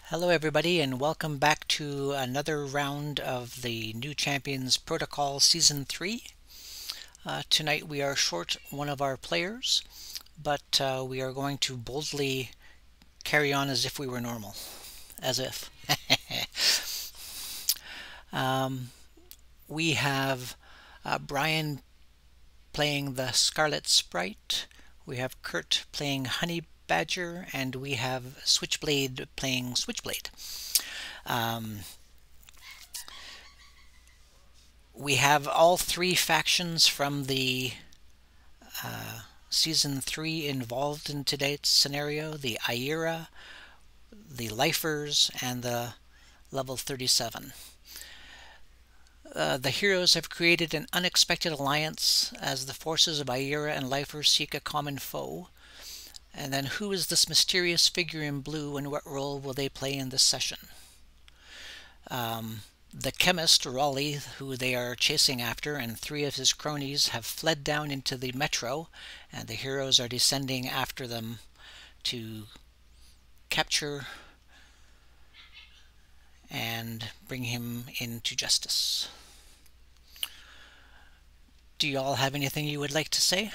Hello everybody and welcome back to another round of the New Champions Protocol Season 3. Tonight we are short one of our players, but we are going to boldly carry on as if we were normal. As if. We have Brian playing the Scarlet Sprite, we have Kurt playing Honey Badger, and we have Switchblade playing Switchblade. We have all three factions from the Season 3 involved in today's scenario: the Aira, the Lifers, and the Level 37. The heroes have created an unexpected alliance as the forces of Aira and Lifers seek a common foe. And then who is this mysterious figure in blue and what role will they play in this session? The chemist, Rollie, who they are chasing after, and three of his cronies have fled down into the metro, and the heroes are descending after them to capture and bring him into justice. Do you all have anything you would like to say?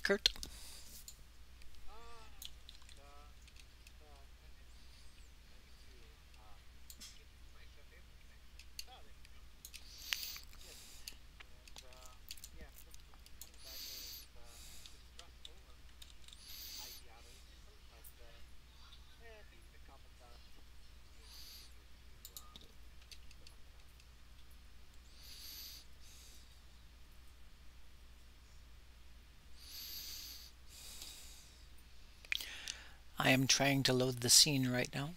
Kurt? I am trying to load the scene right now.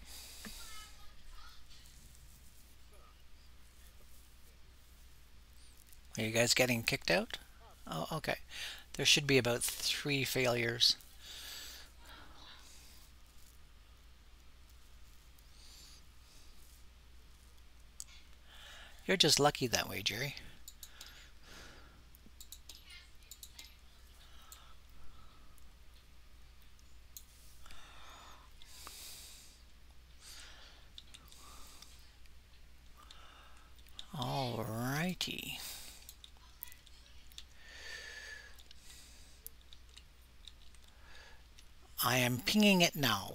Are you guys getting kicked out? Oh, okay. There should be about 3 failures. You're just lucky that way, Jerry. Alrighty. I am pinging it now.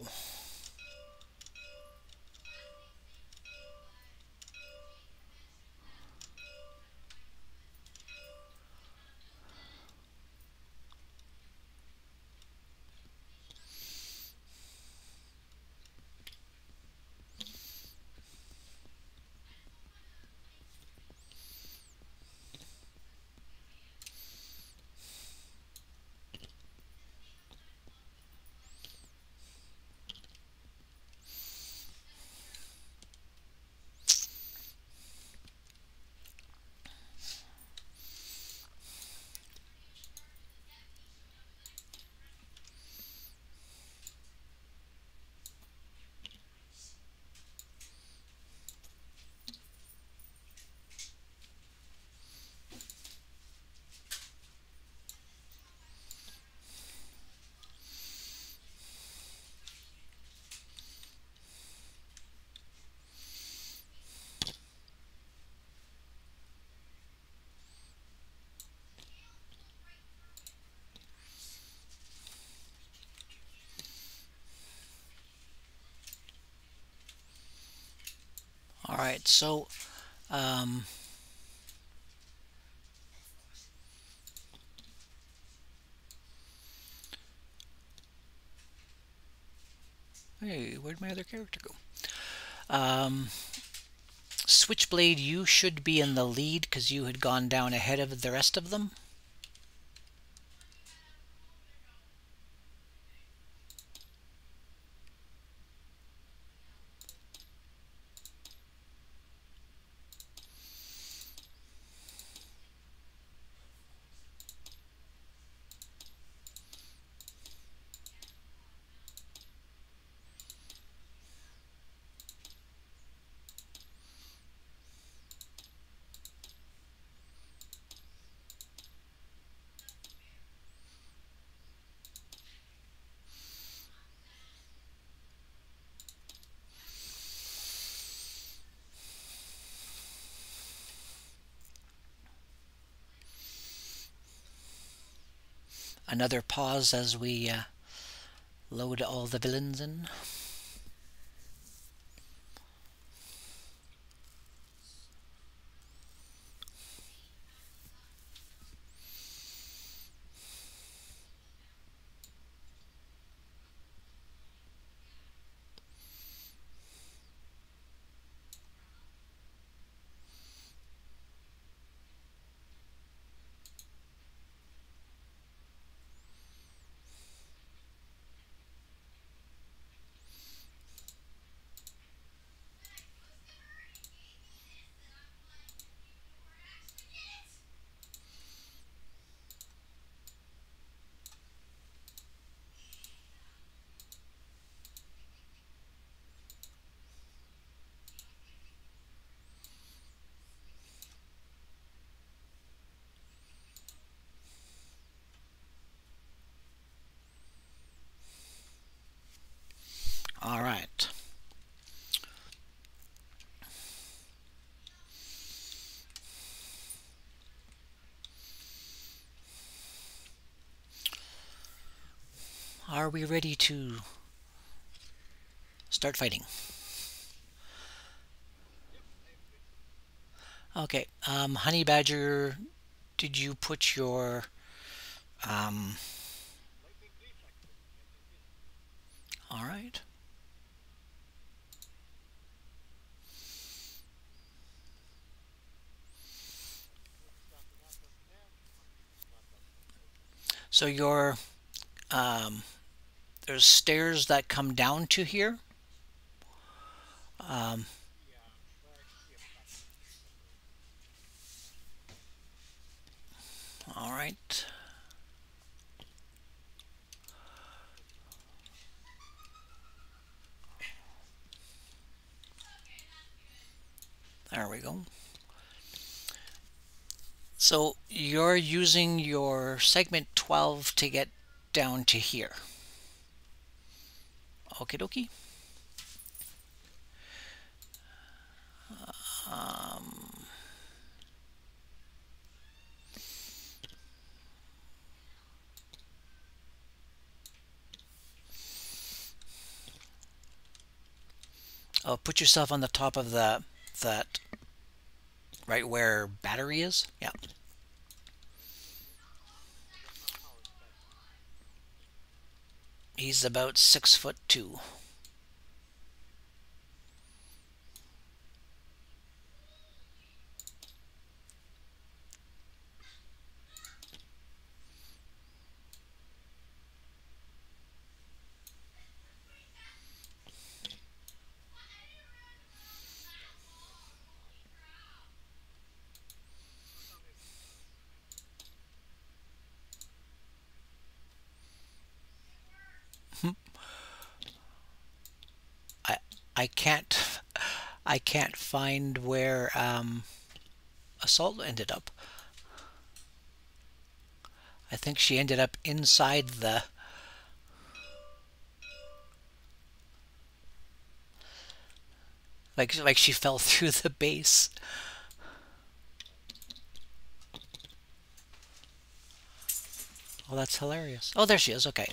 Alright, so hey, where'd my other character go? Switchblade, you should be in the lead because you had gone down ahead of the rest of them. another pause as we load all the villains in. All right. Are we ready to start fighting? Okay, Honey Badger, did you put your all right. So your there's stairs that come down to here. All right. There we go. So you're using your segment 12 to get down to here. Okie dokie. Oh, put yourself on the top of that right where battery is. Yeah. He's about 6'2". I can't find where Assault ended up. I think she ended up inside the like she fell through the base. Oh, that's hilarious. Oh, there she is. Okay.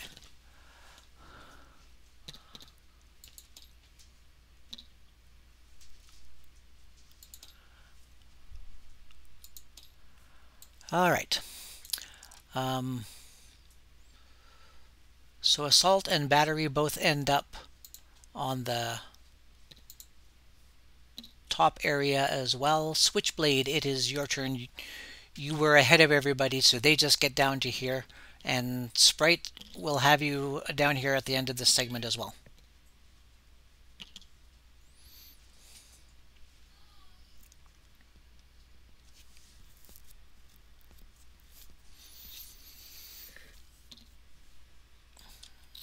All right. So Assault and Battery both end up on the top area as well. Switchblade, it is your turn. You were ahead of everybody, so they just get down to here. And Sprite will have you down here at the end of this segment as well.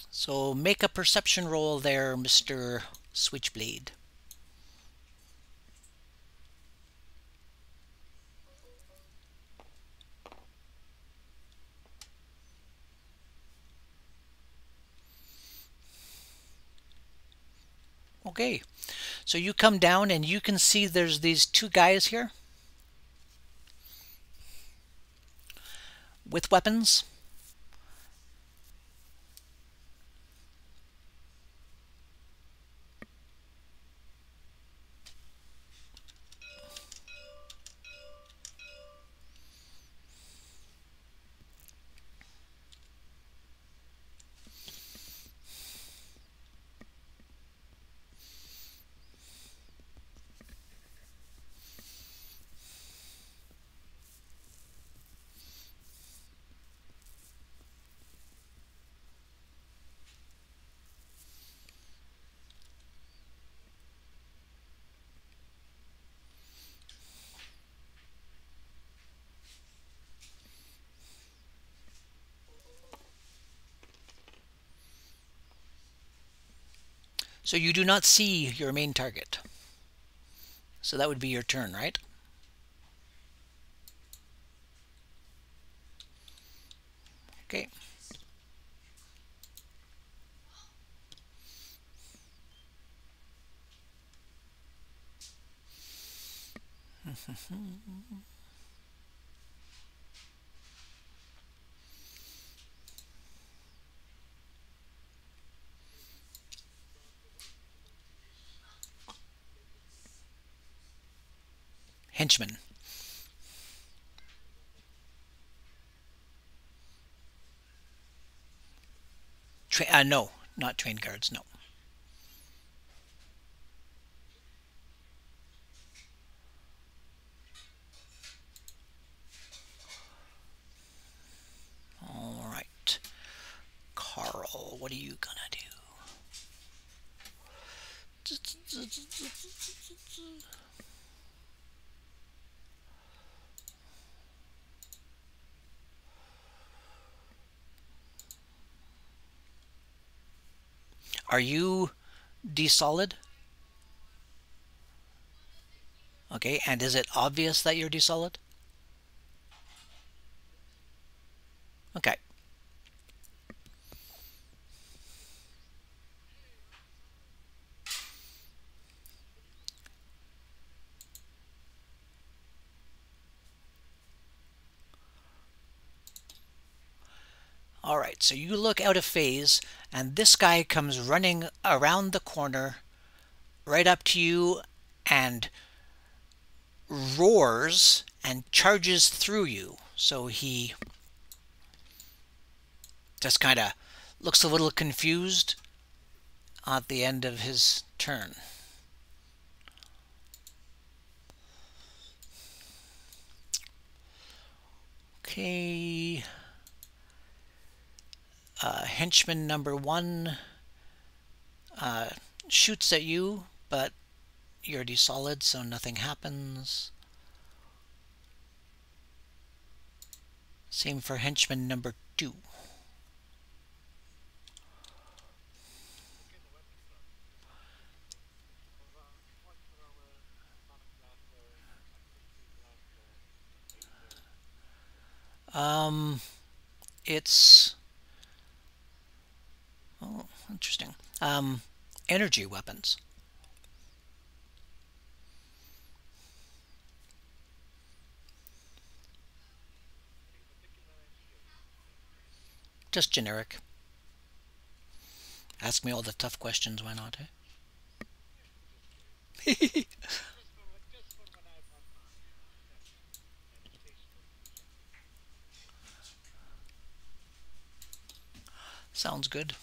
So make a perception roll there, Mr. Switchblade. Okay, so you come down and you can see there's these two guys here with weapons, So you do not see your main target. So that would be your turn, right? Okay. Henchman. No, not train guards, no. All right. Carl, what are you gonna do? Are you desolid? Okay, and is it obvious that you're desolid? Okay. All right, so you look out of phase, and this guy comes running around the corner right up to you and roars and charges through you. So he just kind of looks a little confused at the end of his turn. Okay. Henchman number 1 shoots at you, but you're desolid, so nothing happens. Same for henchman number 2. It's interesting. Energy weapons. Just generic. Ask me all the tough questions, why not? Eh? Sounds good.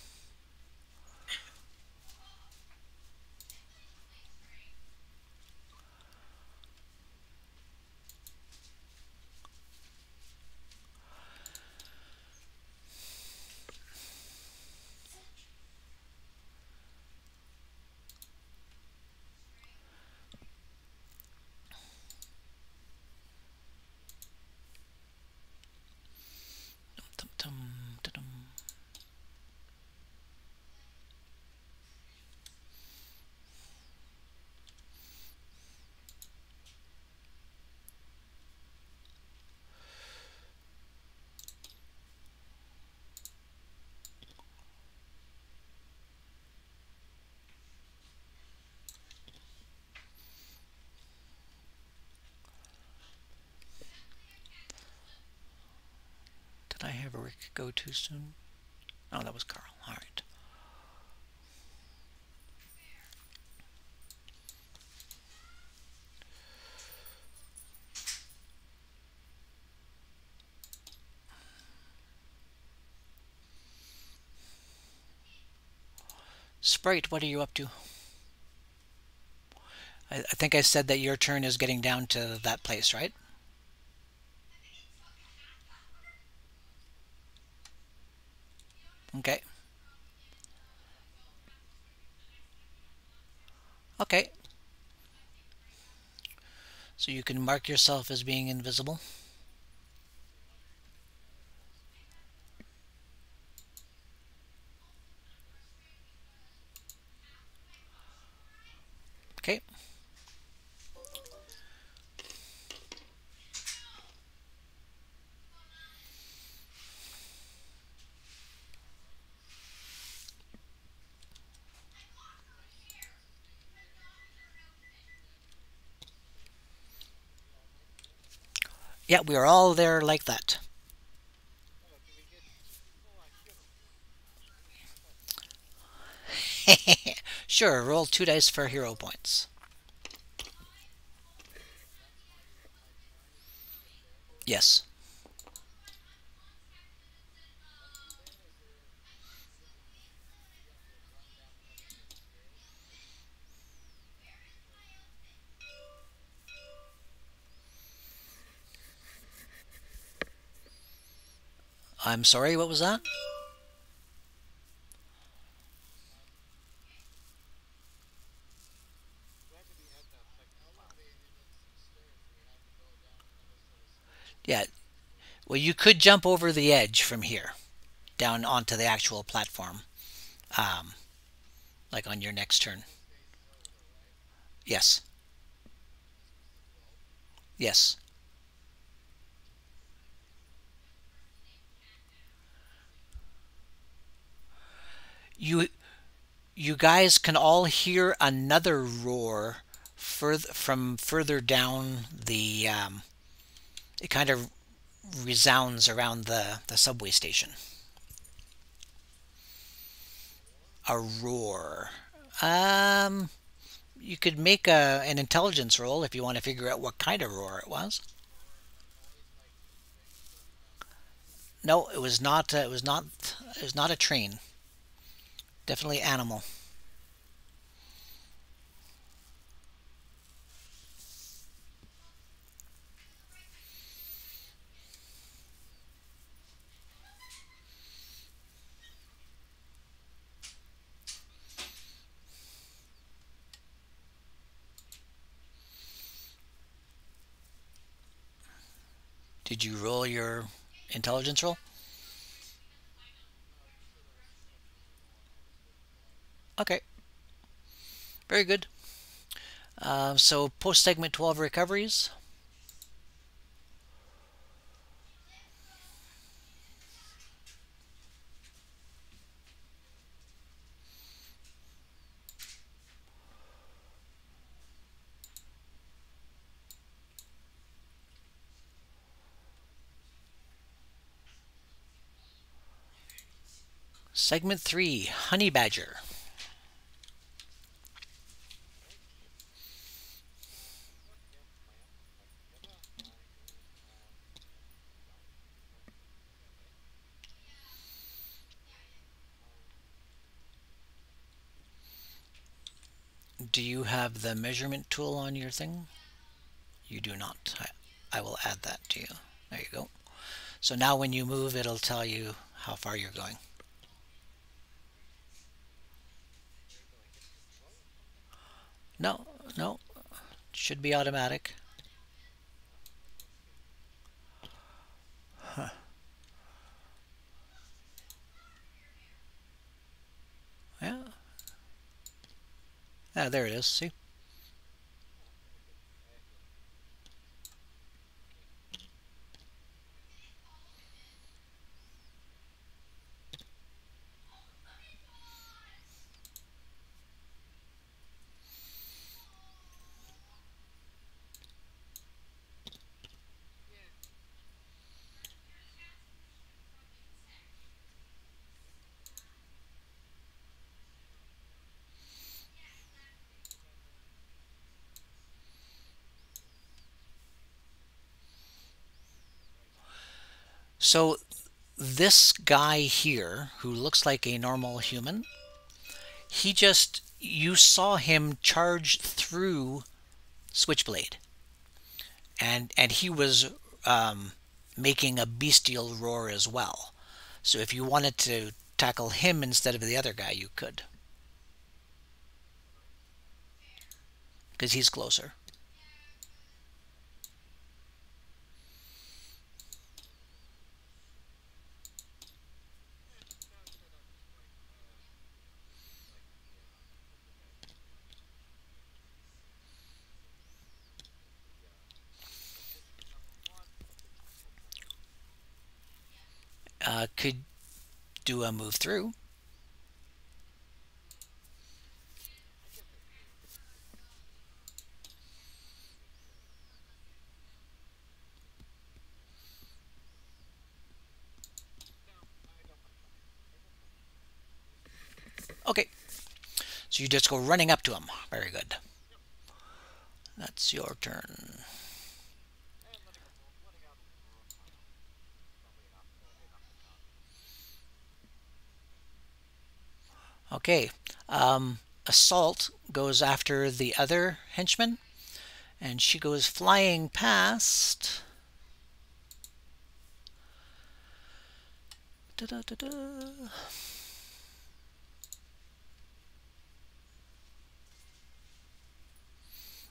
Did I have Rick go too soon? Oh, that was Carl. All right. Sprite, what are you up to? I think I said that your turn is getting down to that place, right? Okay. Okay. So you can mark yourself as being invisible. Yeah, we are all there like that. Sure, roll 2 dice for hero points. Yes. I'm sorry, what was that? Yeah, well, you could jump over the edge from here down onto the actual platform, um, like on your next turn. Yes, yes. You you guys can all hear another roar from further down the. It kind of resounds around the subway station. A roar. Um, you could make an intelligence roll if you want to figure out what kind of roar it was. No, it was not. It was not. It was not a train. Definitely animal. Did you roll your intelligence roll? Okay, very good. So post segment 12 recoveries. Segment 3, Honey Badger. Do you have the measurement tool on your thing? You do not. I will add that to you. There you go. So now when you move, it'll tell you how far you're going. No, no, should be automatic. Huh. Yeah, yeah, there it is. See? So this guy here, who looks like a normal human, you saw him charge through Switchblade, and he was um, making a bestial roar as well. So if you wanted to tackle him instead of the other guy, you could, because he's closer. Could do a move through. Okay, so you just go running up to him. Very good. That's your turn. Okay, Assault goes after the other henchman, and she goes flying past. Da -da -da -da.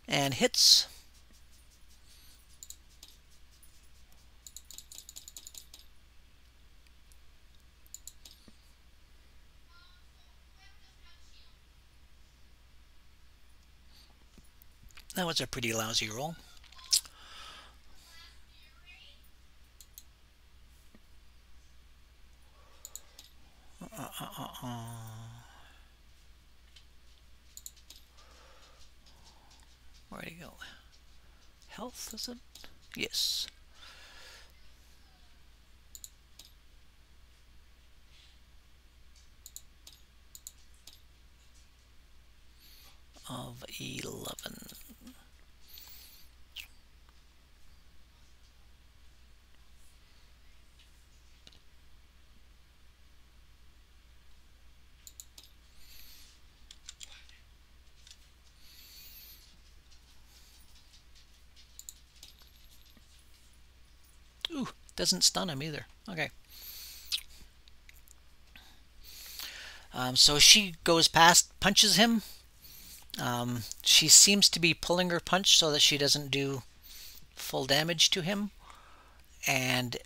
And hits. That was a pretty lousy roll. Where'd he go? Health, is it? Yes. Of 11. Ooh, doesn't stun him either. Okay. So she goes past, punches him. She seems to be pulling her punch so that she doesn't do full damage to him. And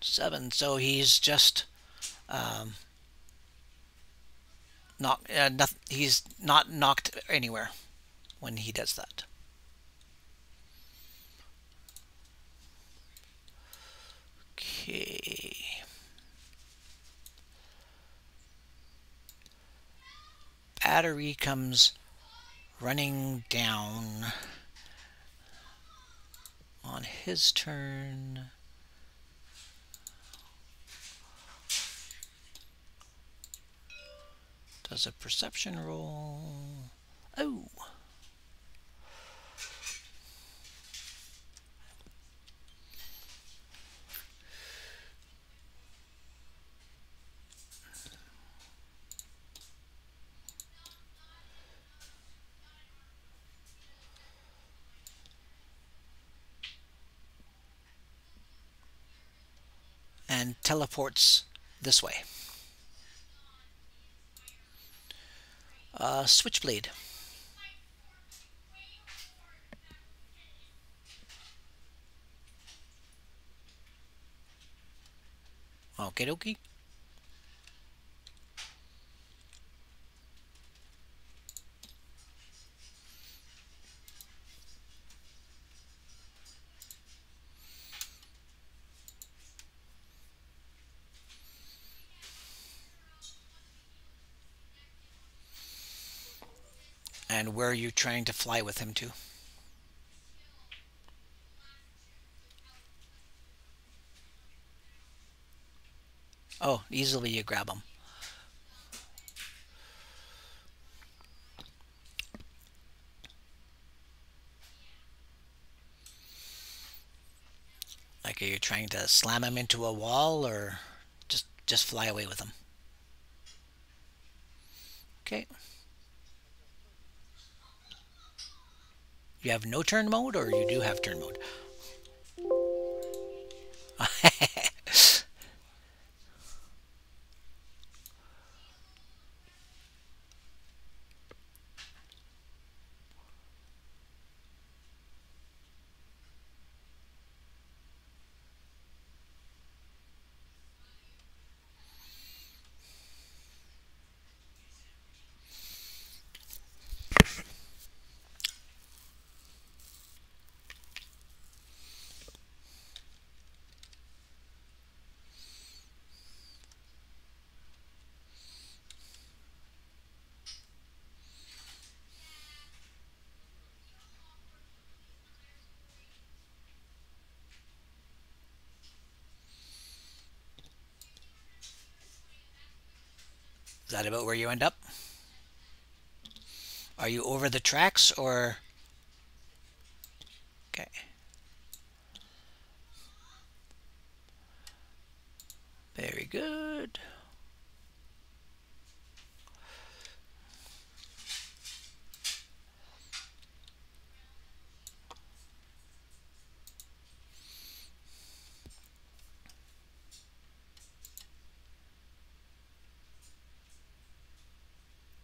7. So he's just he's not knocked anywhere when he does that. Okay. Battery comes running down on his turn. Does a perception roll. Oh! And teleports this way. Switchblade. Okie dokie. And where are you trying to fly with him to? Oh, easily you grab him. Like, are you trying to slam him into a wall or just fly away with him? Okay. You have no turn mode, or you do have turn mode? Is that about where you end up? Are you over the tracks or? Okay. Very good.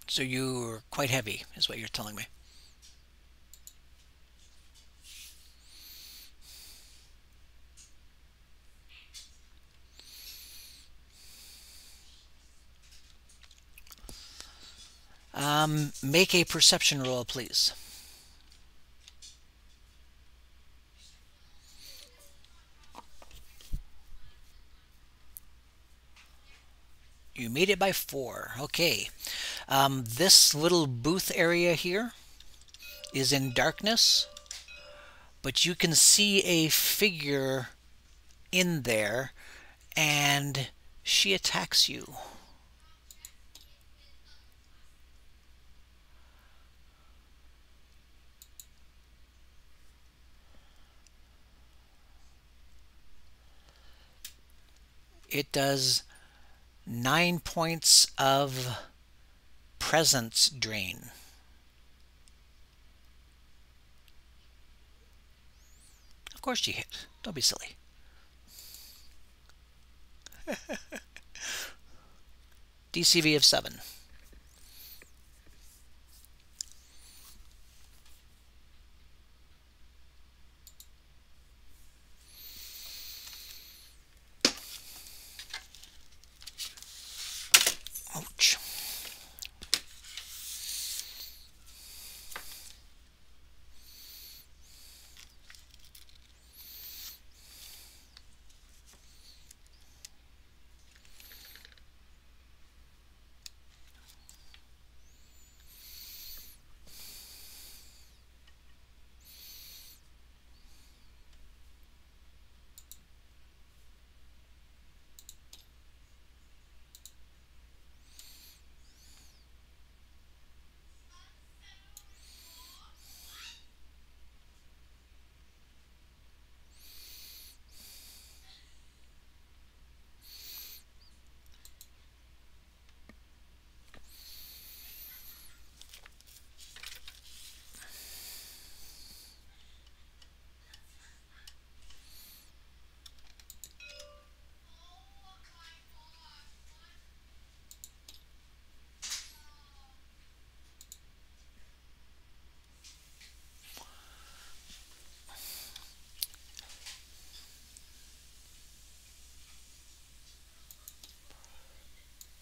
So you're quite heavy, is what you're telling me. Make a perception roll, please. You made it by 4. Okay. This little booth area here is in darkness, but you can see a figure in there, and she attacks you. It does 9 points of presence drain. Of course you hit. Don't be silly. DCV of 7. Ouch.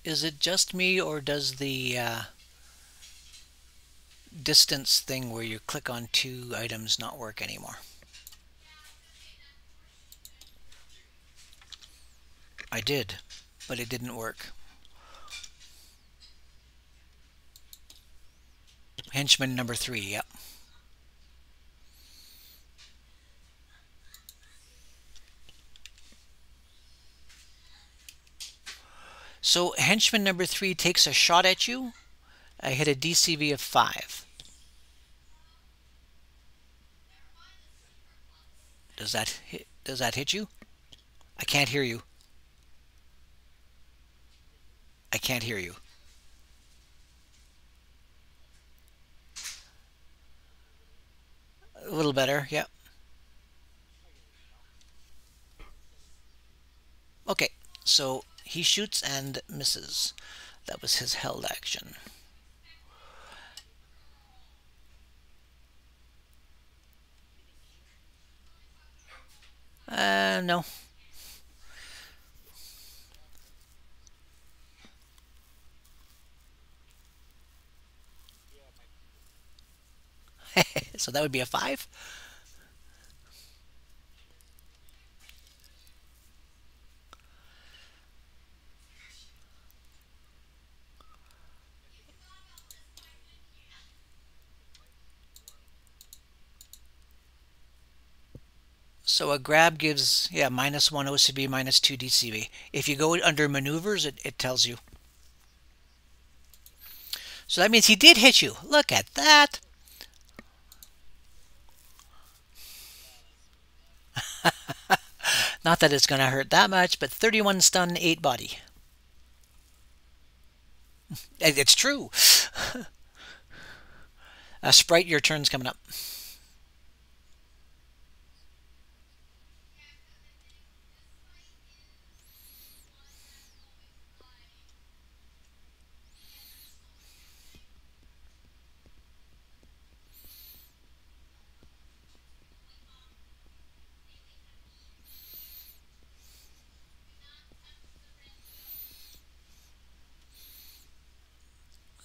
Is it just me, or does the distance thing where you click on 2 items not work anymore? I did, but it didn't work. Henchman number 3, yep. So henchman number 3 takes a shot at you. I hit a DCV of 5. Does that hit you? I can't hear you. I can't hear you. A little better, yep. Okay, so he shoots and misses. That was his held action. No. So that would be a 5. So a grab gives, yeah, -1 OCB, -2 DCB. If you go under maneuvers, it tells you. So that means he did hit you. Look at that. Not that it's going to hurt that much, but 31 stun, 8 body. It's true. Sprite, your turn's coming up.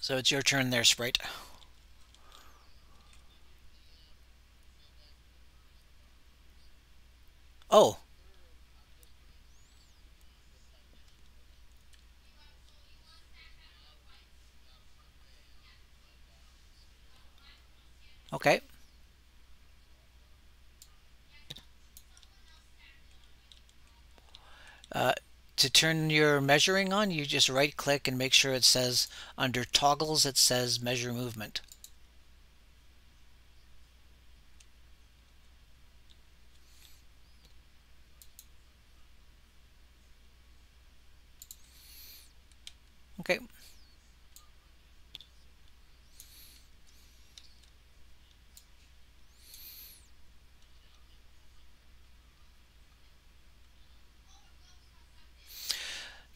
So it's your turn there, Sprite. Oh, okay. Uh, to turn your measuring on, you just right click and make sure it says under toggles, it says measure movement. Okay.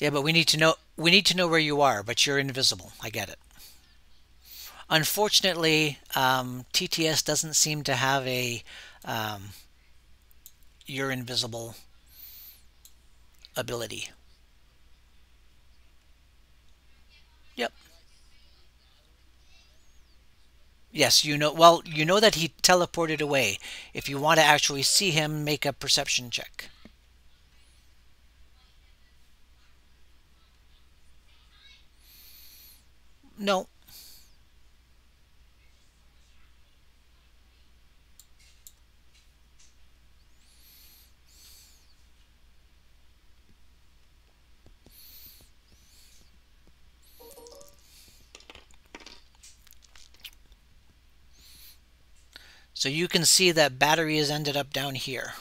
Yeah, but we need to know where you are, but you're invisible. I get it. Unfortunately, TTS doesn't seem to have a um, you're invisible ability. Yep. Yes, you know. Well, you know that he teleported away. If you want to actually see him, make a perception check. No. So you can see that battery has ended up down here.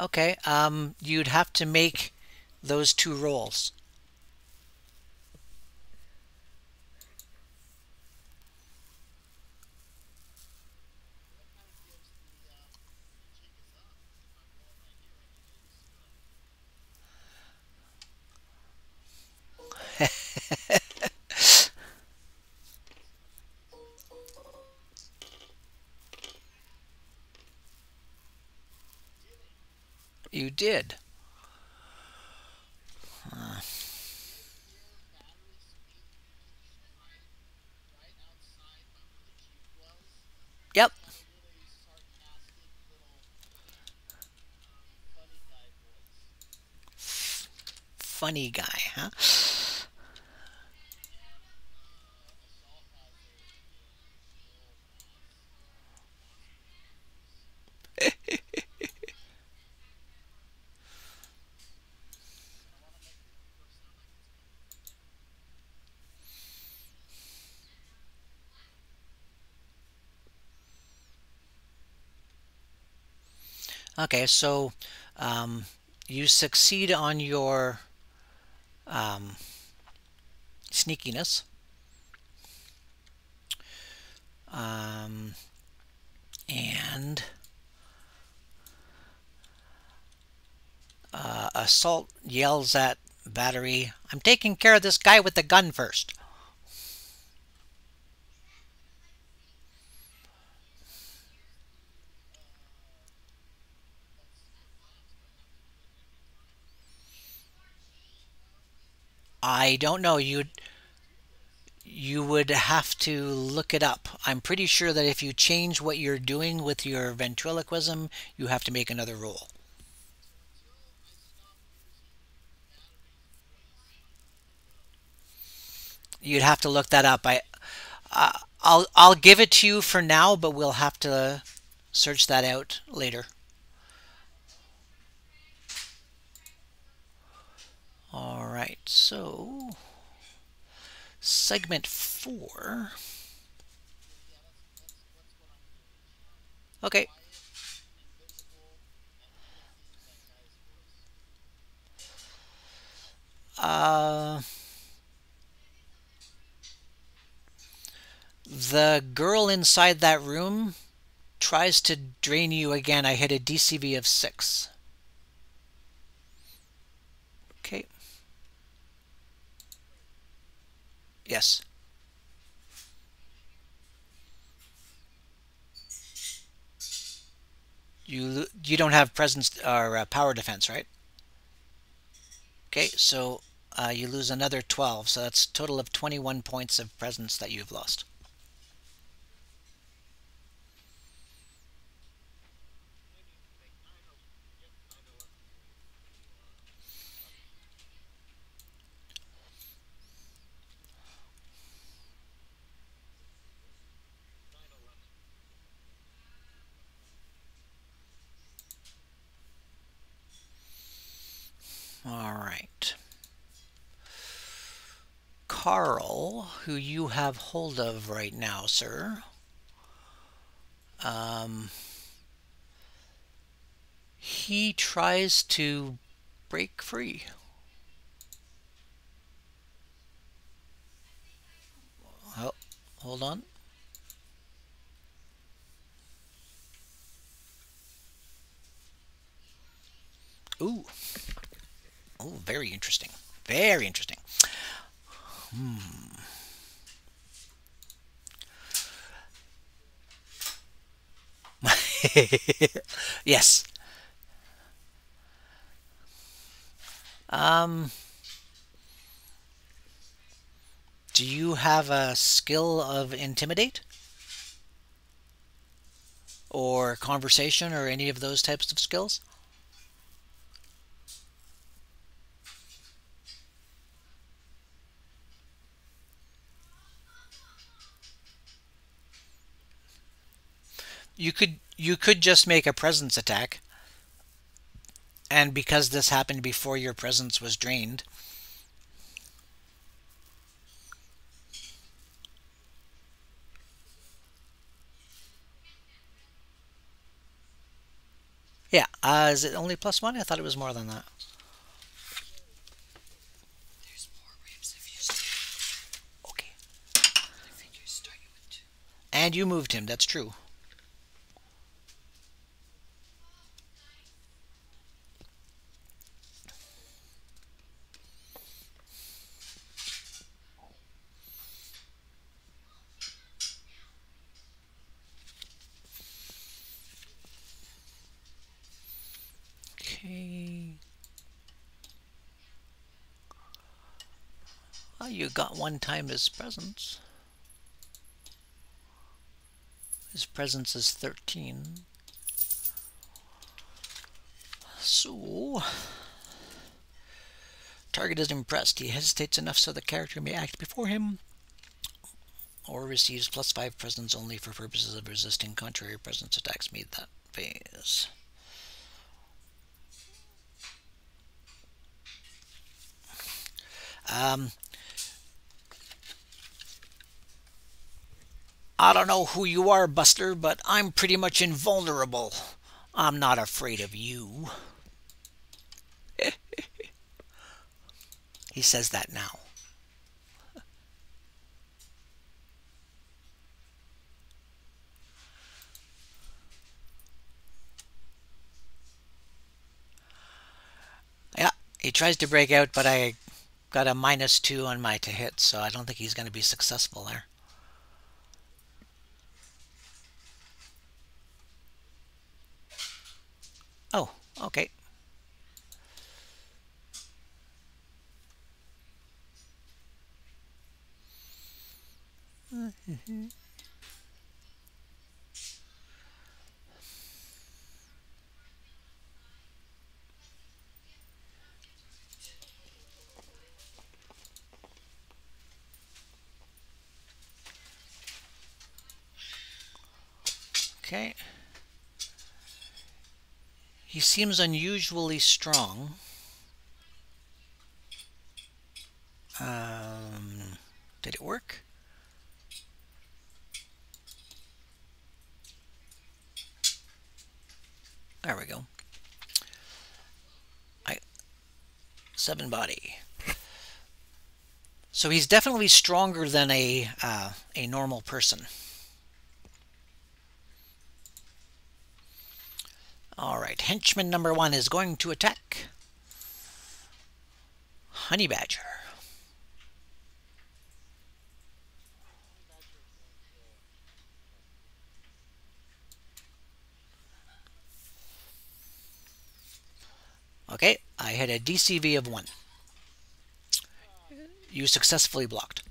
Okay. You'd have to make those two rolls. You did. Yep. Funny guy, huh? Okay, so um, you succeed on your um, sneakiness. Um, and Assault yells at Battery, I'm taking care of this guy with the gun first. I don't know. You would have to look it up. I'm pretty sure that if you change what you're doing with your ventriloquism, you have to make another roll. You'd have to look that up. I'll give it to you for now, but we'll have to search that out later. All right, so segment 4. Okay. Uh, the girl inside that room tries to drain you again. I hit a DCV of 6. Okay. Yes. You don't have presence or power defense, right? Okay, so you lose another 12, so that's a total of 21 points of presence that you've lost. All right. Carl, who you have hold of right now, sir. He tries to break free. Oh, hold on. Ooh. Oh, very interesting. Very interesting. Yes. Um, do you have a skill of intimidate or conversation or any of those types of skills? You could just make a presence attack, and because this happened before your presence was drained, yeah. Is it only +1? I thought it was more than that. Okay. And you moved him. That's true. Okay. Oh, you got one time his presence. His presence is 13. So, target is impressed. He hesitates enough so the character may act before him, or receives +5 presence only for purposes of resisting contrary presence attacks made that phase. I don't know who you are, Buster, but I'm pretty much invulnerable. I'm not afraid of you. He says that now. Yeah, he tries to break out, but I got a -2 on my to hit, so I don't think he's going to be successful there. Oh, okay. Okay. He seems unusually strong. Did it work? There we go. 7 body. So he's definitely stronger than a normal person. Alright, henchman number 1 is going to attack Honey Badger. Okay, I had a DCV of 1. You successfully blocked.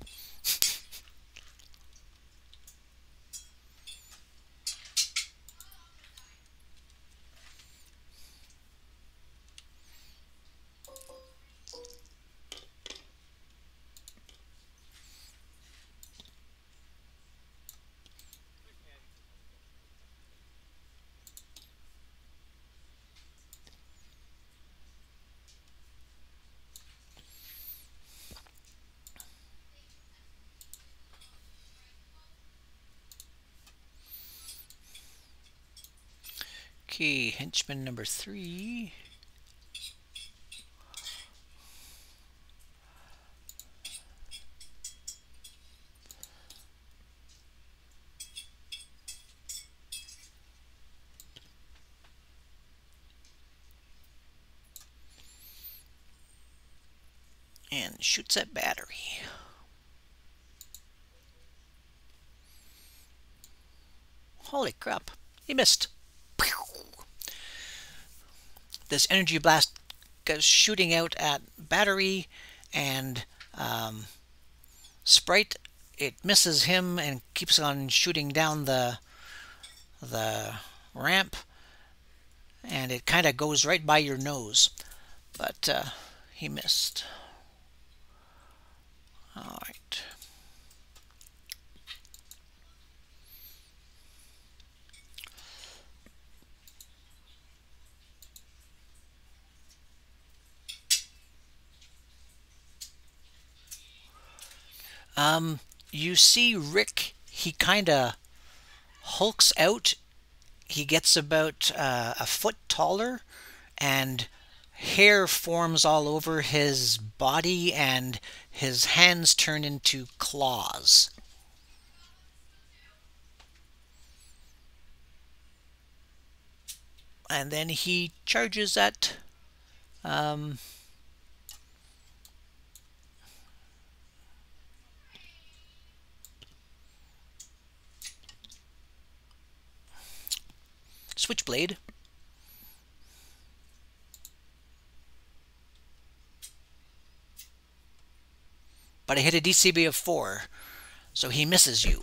Okay, henchman number 3. And shoots at battery. Holy crap, he missed. This energy blast goes shooting out at battery and Sprite. It misses him and keeps on shooting down the ramp, and it kind of goes right by your nose, but he missed. All right. You see Rick, he kind of hulks out. He gets about a foot taller, and hair forms all over his body, and his hands turn into claws. And then he charges at Switchblade. But I hit a DCB of 4, so he misses you.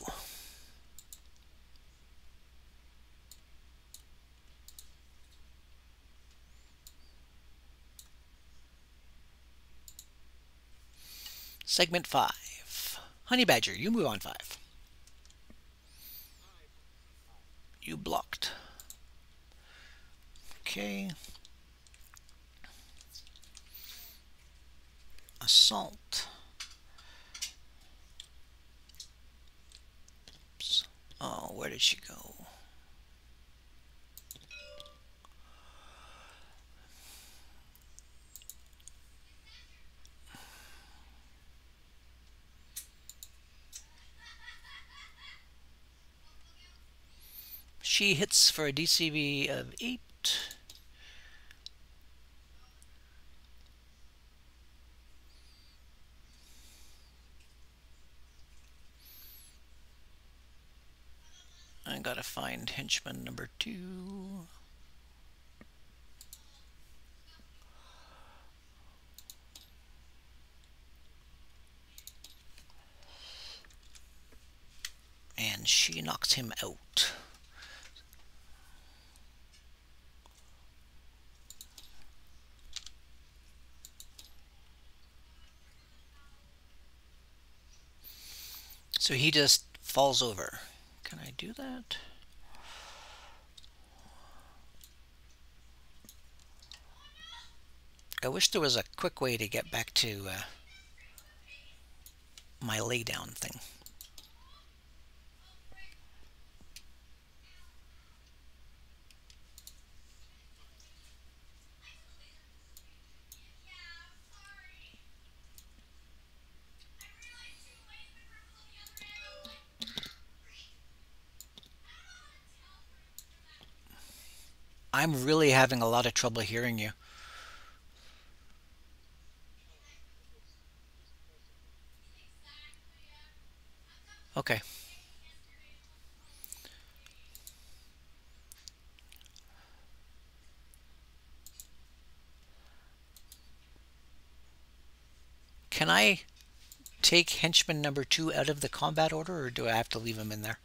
Segment 5. Honey Badger, you move on 5. You blocked. Okay. Assault. Oops. Oh, where did she go? She hits for a DCV of 8. I gotta find henchman number 2. she knocks him out. So he just falls over. Can I do that? I wish there was a quick way to get back to my lay down thing. I'm really having a lot of trouble hearing you. Okay. Can I take henchman number 2 out of the combat order, or do I have to leave him in there?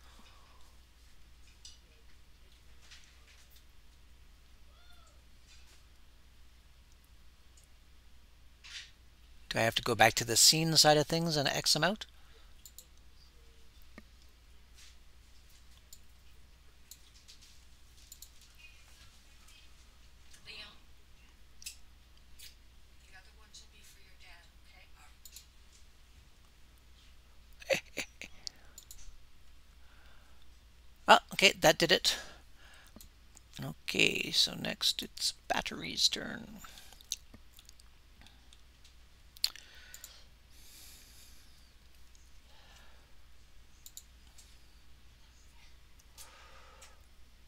Do I have to go back to the scene side of things and X them out? Oh, okay, that did it. Okay, so next it's Battery's turn.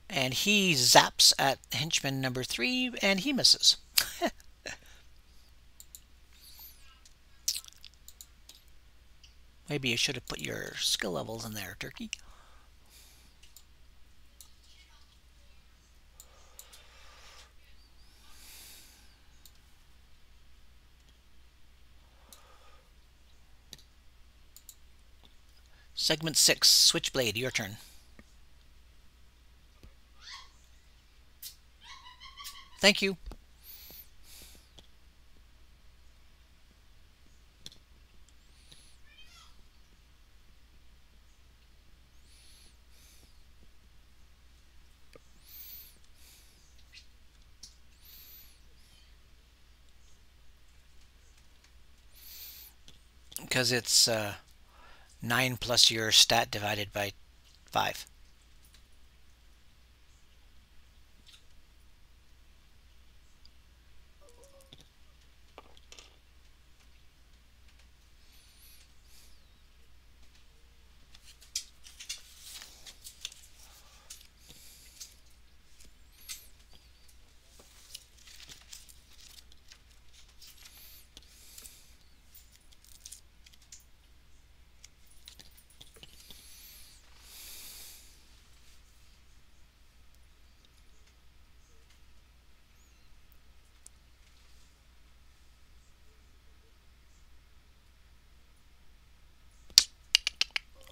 And he zaps at henchman number 3, and he misses. Maybe you should have put your skill levels in there, Turkey. Segment 6, Switchblade, your turn. Thank you. Because it's 9 plus your stat divided by 5.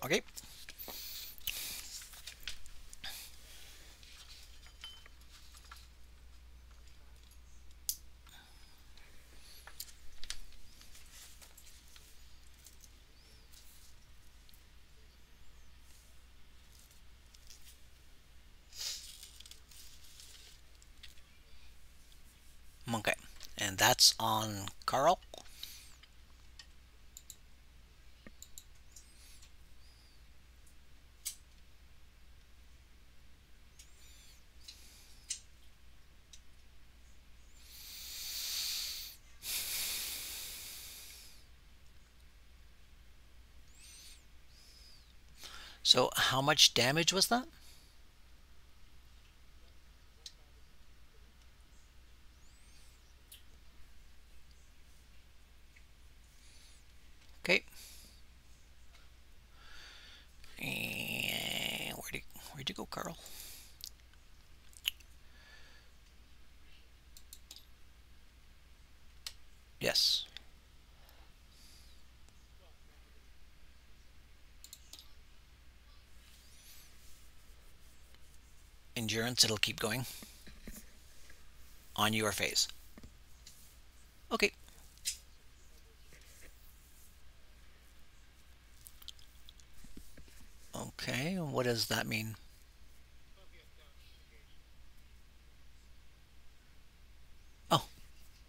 Okay. Okay. And that's on Carl. So how much damage was that? Okay. And where'd you go, Carl? Yes. endurance, it'll keep going on your phase. Okay. Okay, what does that mean? Oh,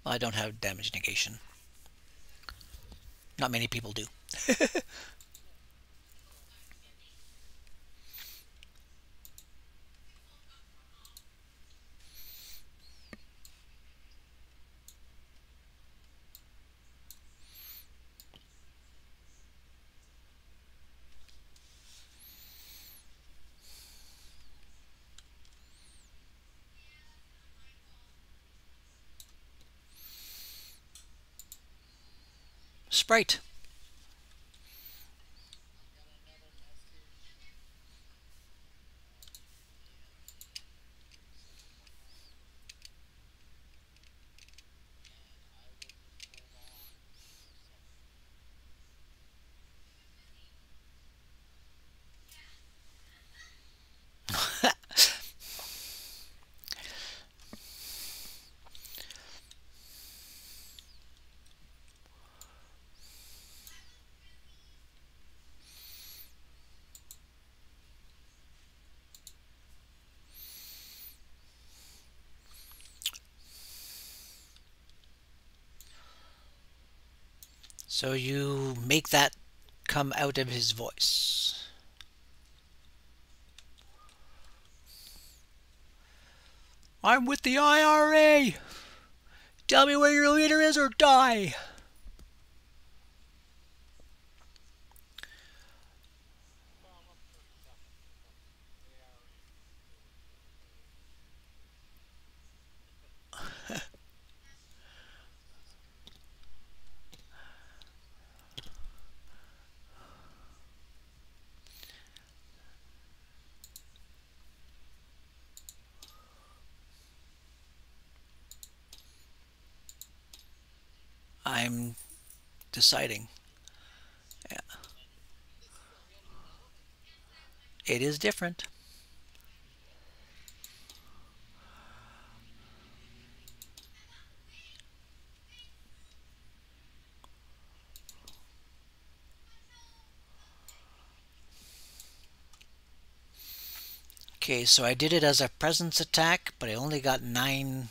I don't have damage negation. Not many people do. Sprite. So you make that come out of his voice. I'm with the IRA! Tell me where your leader is or die! I'm deciding. Yeah. It is different. Okay, so I did it as a presence attack, but I only got 9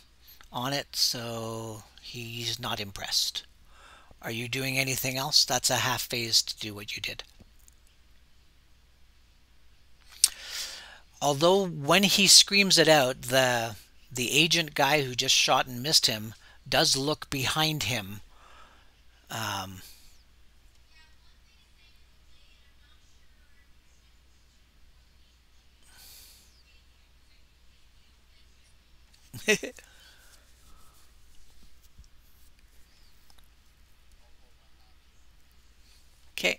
on it, so he's not impressed. Are you doing anything else? That's a half phase to do what you did. Although when he screams it out, the agent guy who just shot and missed him does look behind him. Okay.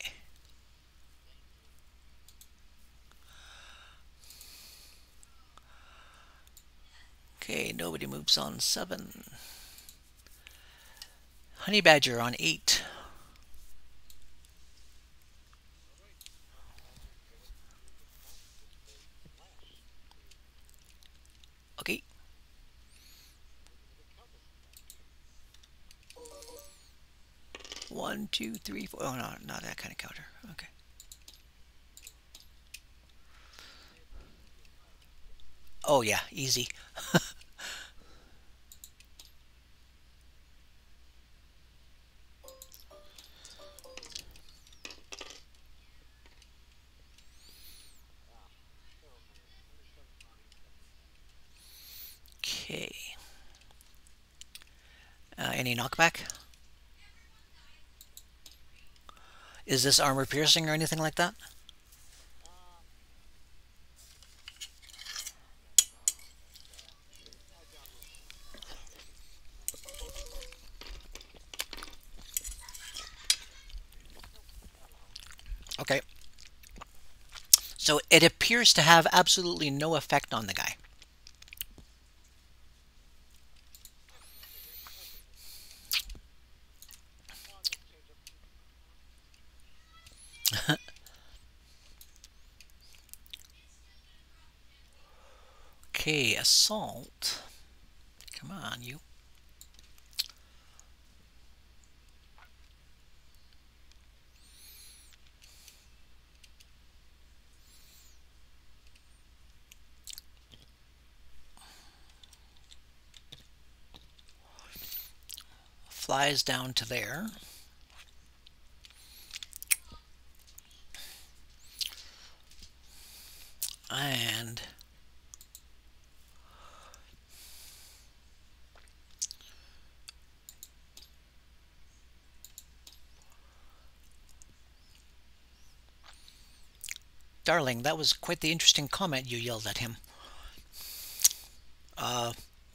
Okay, nobody moves on 7. Honey Badger on 8. Okay. 1, 2, 3, 4. Oh no, not that kind of counter. Okay. Oh yeah, easy. Okay. Any knockback? Is this armor piercing or anything like that? Okay. So it appears to have absolutely no effect on the guy. Okay, assault. Come on, you. Flies down to there. And darling, that was quite the interesting comment you yelled at him.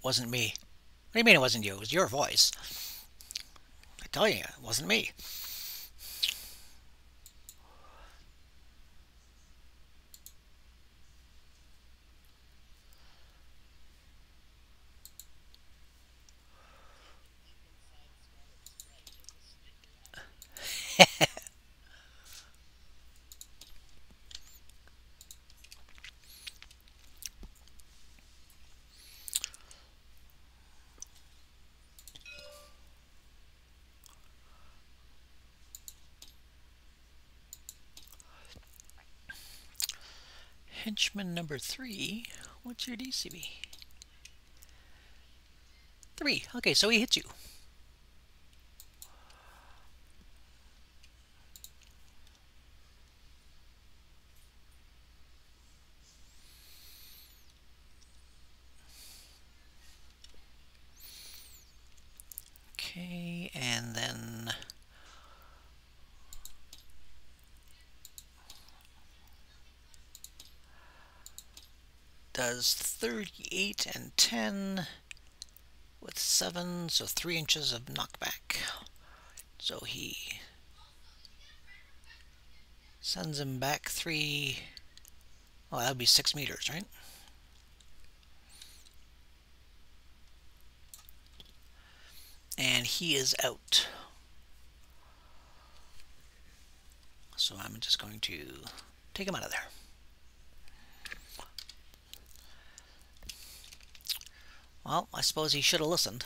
Wasn't me. What do you mean it wasn't you? It was your voice. I tell you, it wasn't me. Henchman number 3. What's your DCB? 3. Okay, so he hits you. Okay, and then does 38 and 10 with 7, so 3 inches of knockback. So he sends him back 3. Well, that would be 6 meters, right? And he is out. So I'm just going to take him out of there. Well, I suppose he should have listened.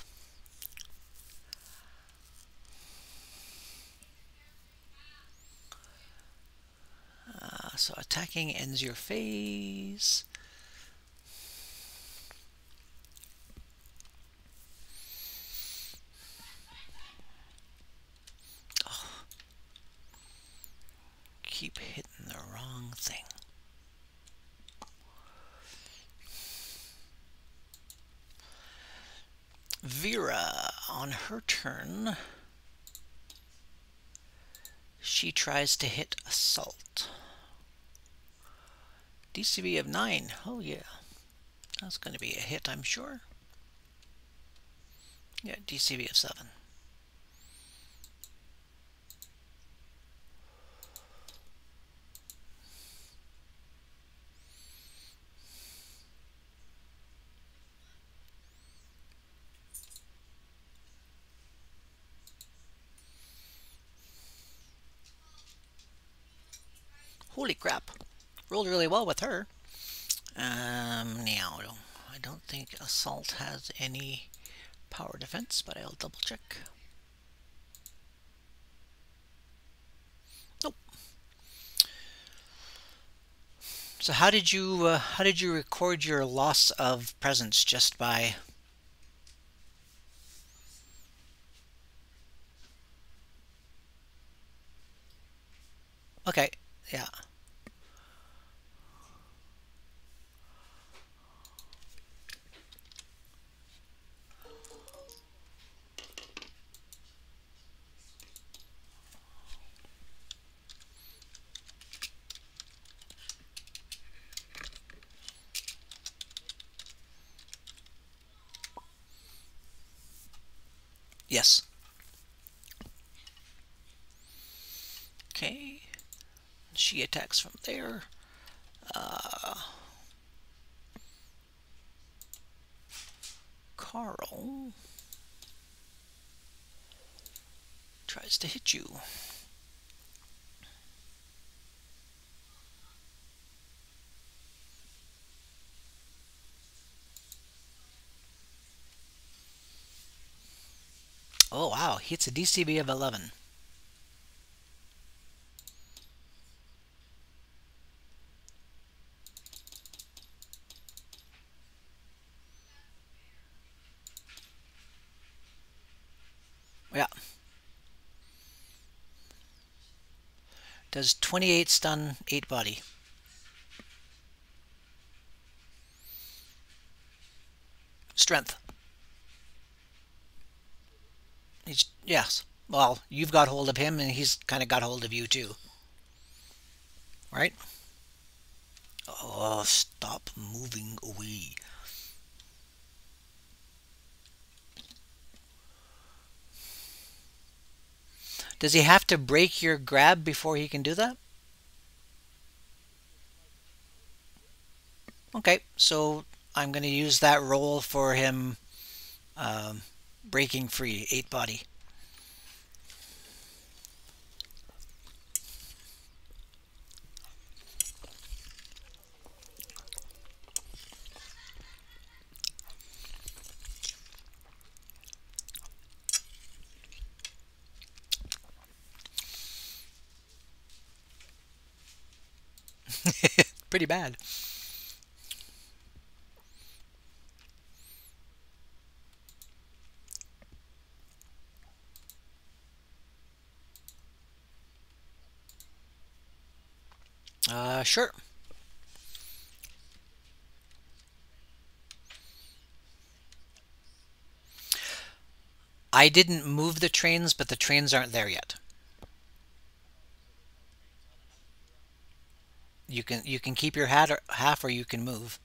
So attacking ends your phase. Oh. Keep hitting the wrong thing. Vera, on her turn, she tries to hit assault. DCB of 9. Oh yeah, that's going to be a hit, I'm sure. Yeah, DCB of 7. Holy crap. Rolled really well with her. Now, I don't think assault has any power defense, but I'll double check. Nope. So how did you record your loss of presence? Just by... Okay, yeah. Yes. Okay. She attacks from there. Carl tries to hit you. Oh wow, hits a DCB of 11. Yeah. Does 28 stun, 8 body. Strength. Yes. Well, you've got hold of him and he's kind of got hold of you too. Right? Oh, stop moving away. Does he have to break your grab before he can do that? Okay, so I'm going to use that roll for him breaking free, 8 body. Pretty bad. Sure. I didn't move the trains, but the trains aren't there yet. You can keep your hat or half, or you can move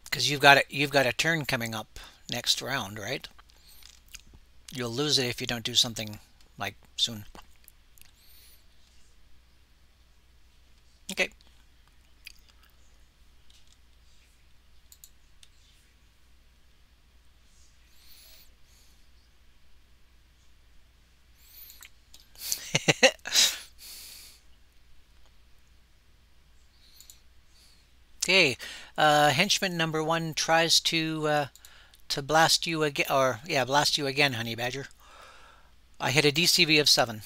because you've got a turn coming up next round, right? You'll lose it if you don't do something like soon. Okay. Okay. Henchman number 1 tries to blast you again, or yeah, blast you again, Honey Badger. I hit a DCV of 7.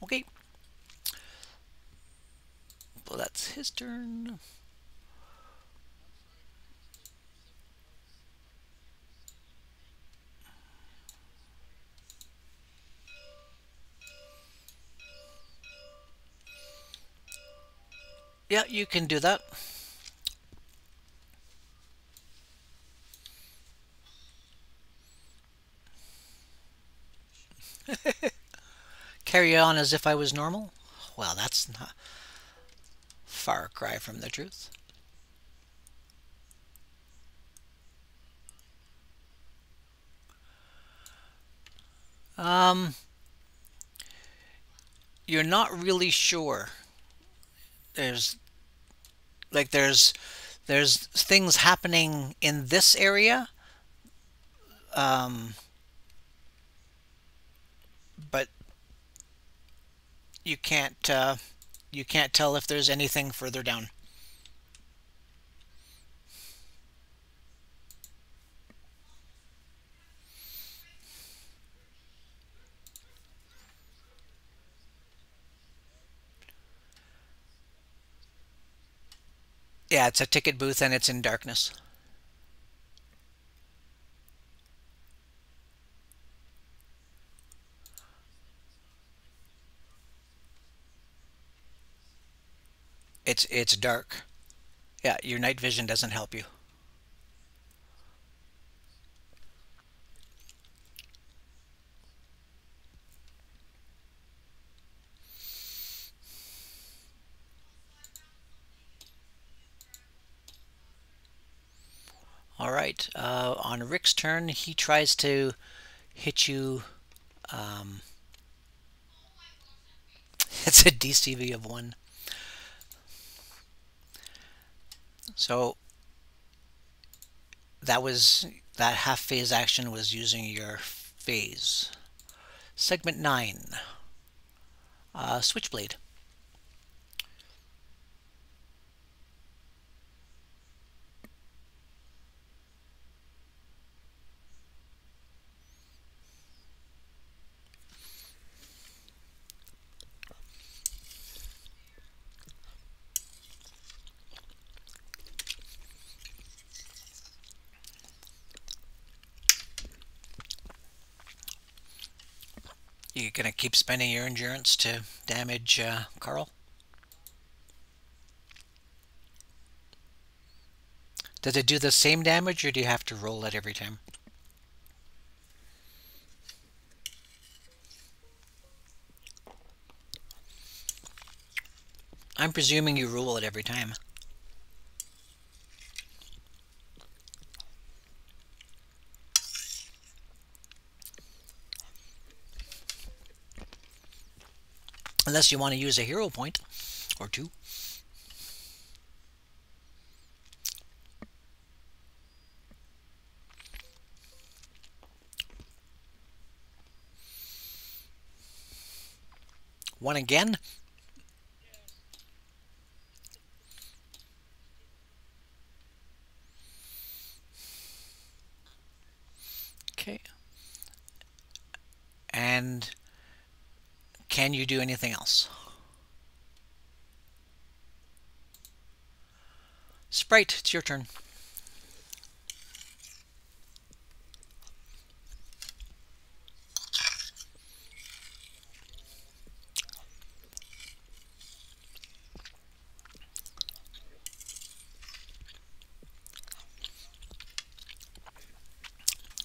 Okay. Well, that's his turn. Yeah, you can do that. Carry on as if I was normal. Well, that's not far cry from the truth. Um, you're not really sure. There's there's things happening in this area, um, but you can't uh, you can't tell if there's anything further down. Yeah, it's a ticket booth and it's in darkness. It's dark. Yeah, your night vision doesn't help you. All right. On Rick's turn, he tries to hit you. Um, it's a DCV of 1. So that half phase action was using your phase. Segment 9. Switchblade. You gonna keep spending your endurance to damage Carl? Does it do the same damage, or do you have to roll it every time? I'm presuming you roll it every time. Unless you want to use a hero point or two. One again. Okay. And can you do anything else? Sprite, it's your turn.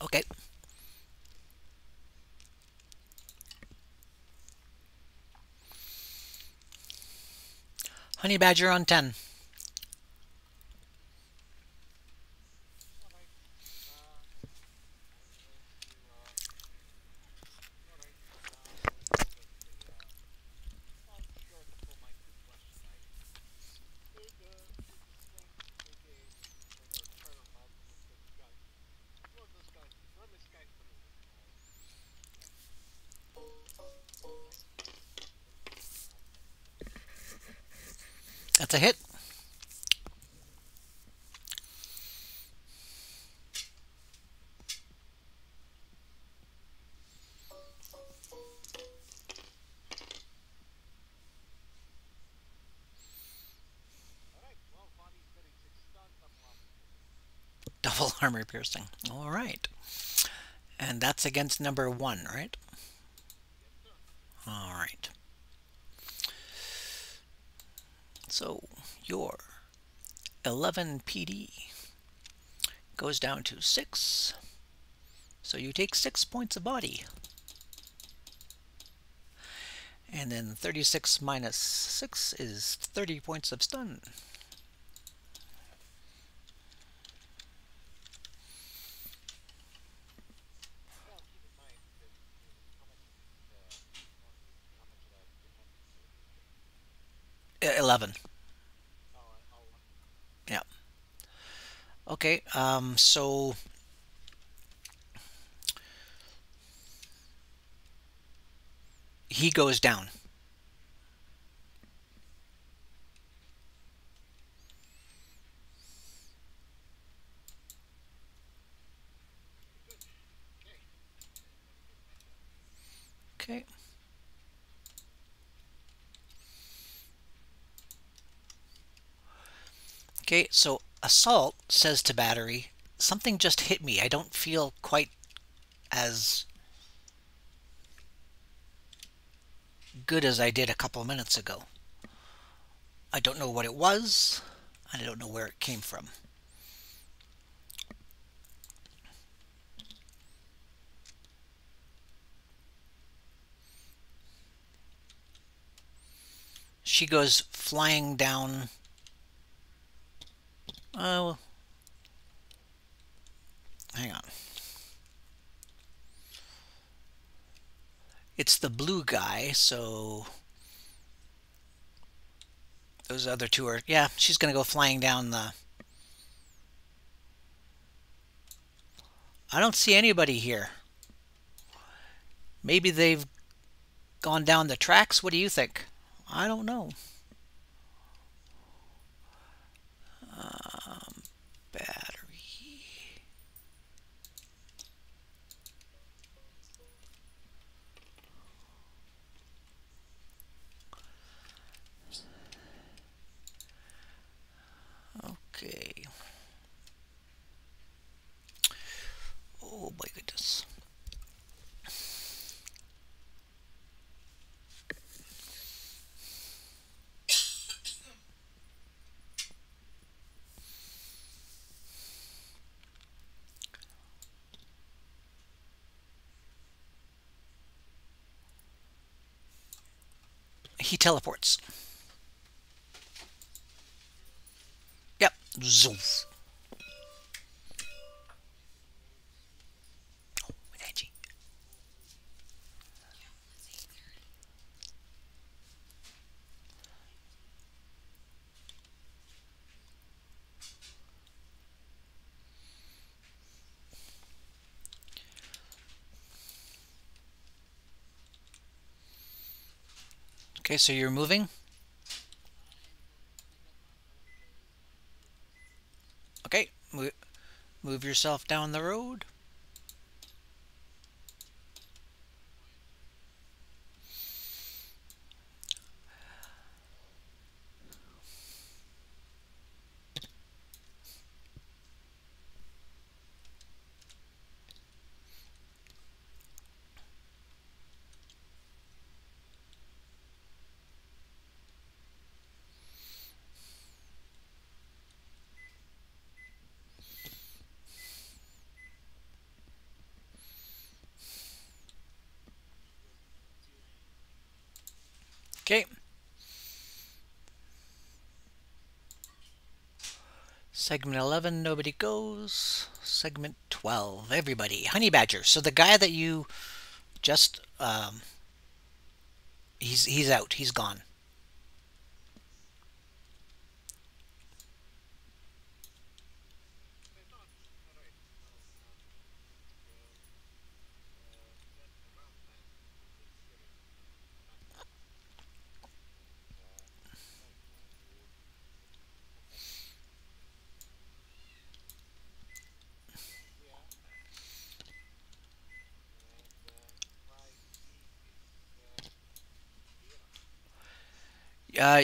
Okay. Honey Badger on 10. That's a hit. Double armor piercing. All right. And that's against number 1, right? All right. So your 11 PD goes down to 6. So you take 6 points of body. And then 36 minus 6 is 30 points of stun. Uh, 11. Yeah. Okay, so he goes down. Okay. Okay, so Assault says to Battery, something just hit me. I don't feel quite as good as I did a couple of minutes ago. I don't know what it was. I don't know where it came from. She goes flying down. Oh, hang on. It's the blue guy, so those other two are... Yeah, she's going to go flying down the... I don't see anybody here. Maybe they've gone down the tracks. What do you think? I don't know. Battery. Okay. Oh my goodness. he teleports. Yep. Zoof. Oh, Angie. Okay, so you're moving. Okay, move yourself down the road. Okay. Segment 11, nobody goes. Segment 12, everybody. Honey Badger. So the guy that you just he's out. He's gone.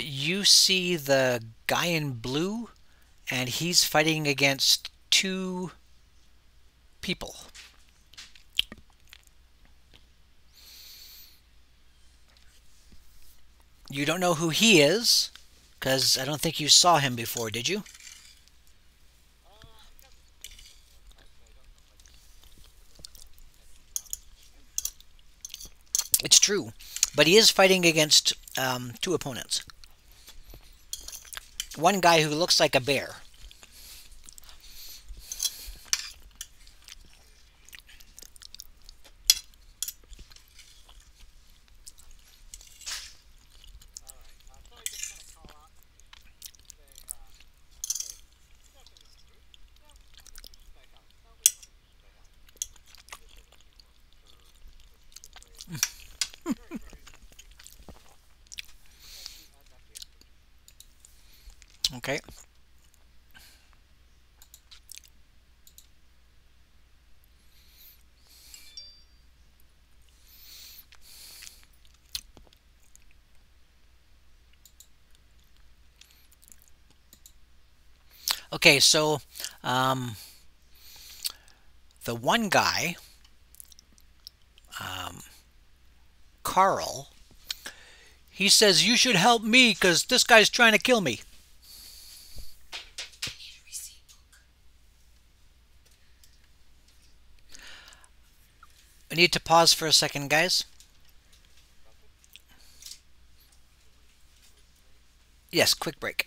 You see the guy in blue, and he's fighting against two people. You don't know who he is, because I don't think you saw him before, did you? It's true, but he is fighting against two opponents. One guy who looks like a bear. Okay. Okay, so um, the one guy, um, Carl, he says, "You should help me because this guy's trying to kill me." I need to pause for a second, guys. Yes, quick break.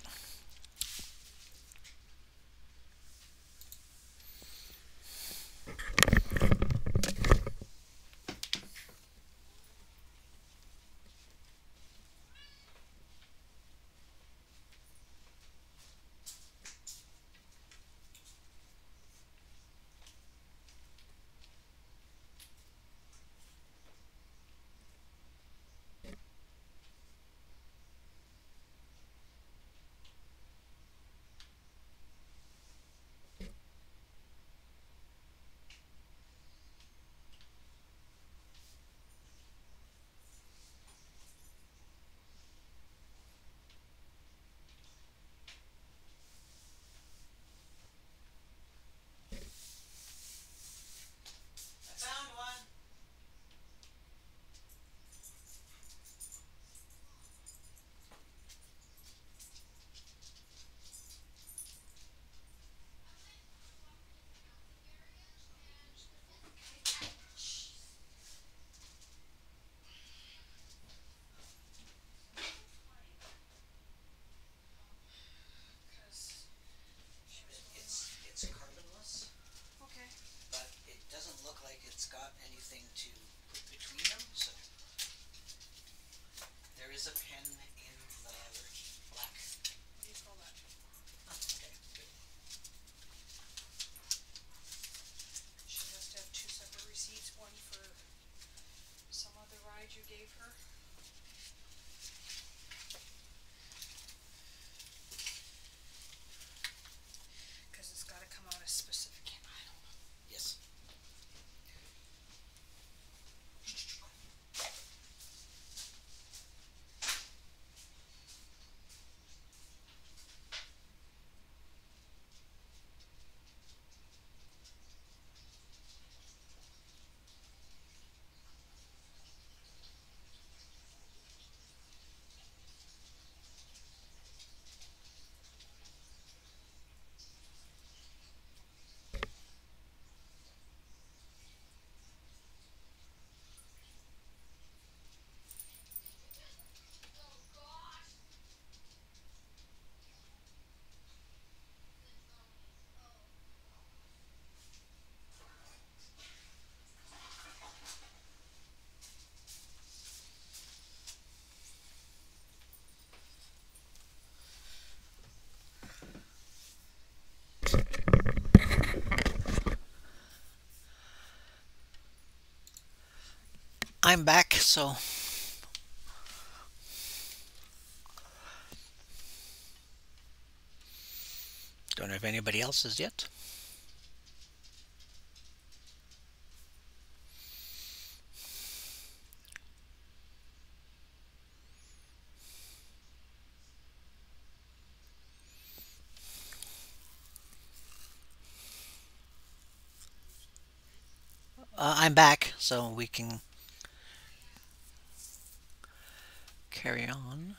I'm back, so don't know if anybody else is yet. I'm back, so we can carry on.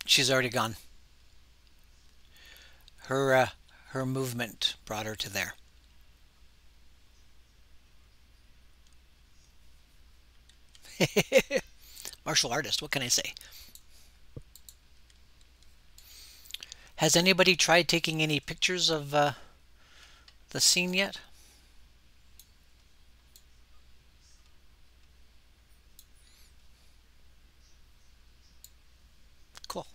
She's already gone. Her movement brought her to there. Martial artist, what can I say? Has anybody tried taking any pictures of the scene yet? Cool.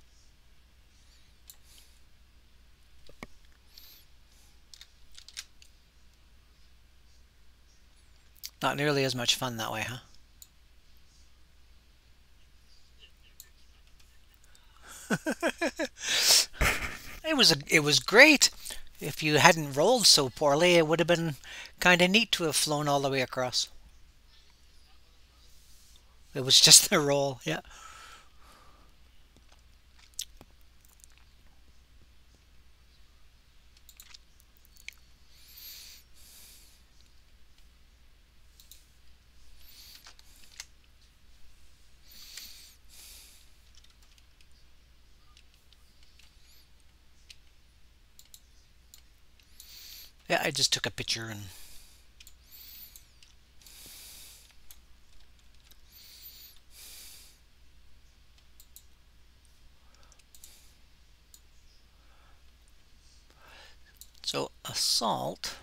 Not nearly as much fun that way, huh? It was great. If you hadn't rolled so poorly, it would have been kind of neat to have flown all the way across. It was just the roll, yeah. Yeah, I just took a picture and so assault.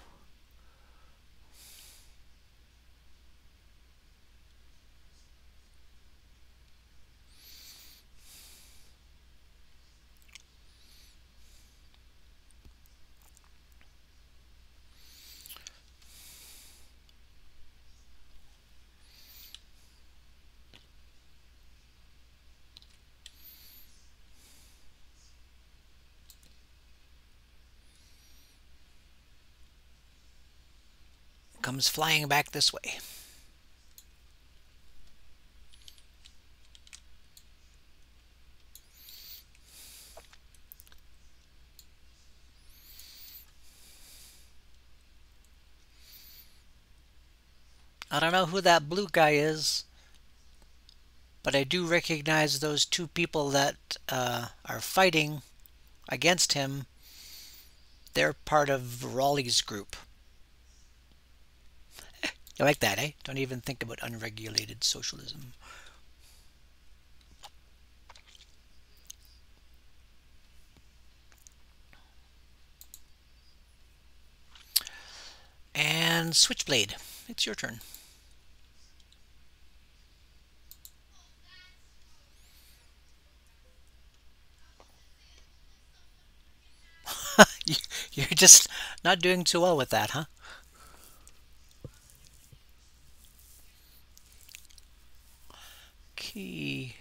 Comes flying back this way. I don't know who that blue guy is, but I do recognize those two people that are fighting against him. They're part of Rollie's group. You like that, eh? Don't even think about unregulated socialism. And Switchblade, it's your turn. You're just not doing too well with that, huh? Key.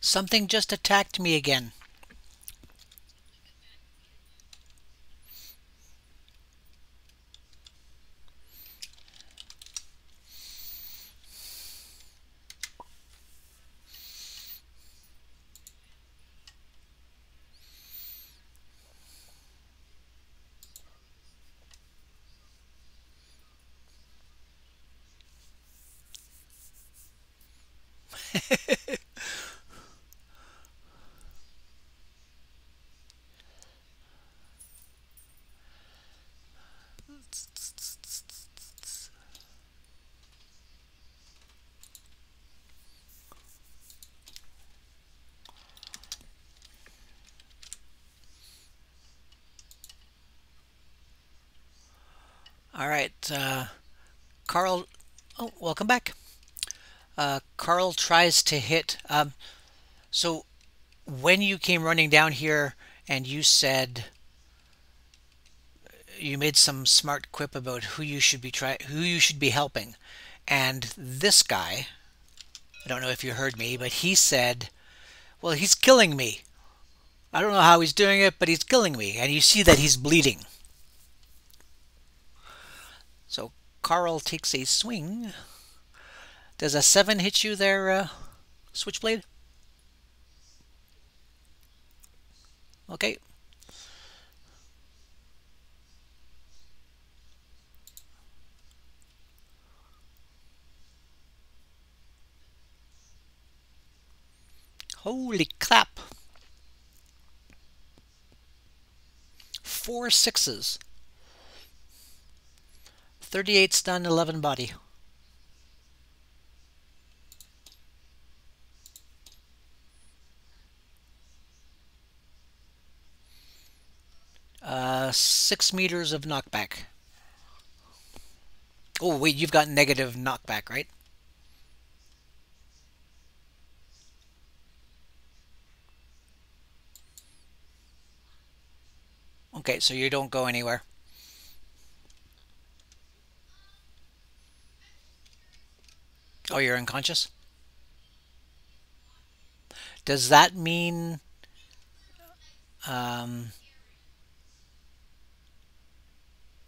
Something just attacked me again. All right, Carl. Oh, welcome back. Carl tries to hit. So when you came running down here and you said you made some smart quip about who you should be helping, and this guy, I don't know if you heard me, but he said, "Well, he's killing me. I don't know how he's doing it, but he's killing me." And you see that he's bleeding. So Carl takes a swing. Does a 7 hit you there, Switchblade? Okay. Holy crap. 4 sixes. 38 stun, 11 body. Uh, 6 meters of knockback. Oh, wait, you've got negative knockback, right? Okay, so you don't go anywhere. Oh, you're unconscious? Does that mean um,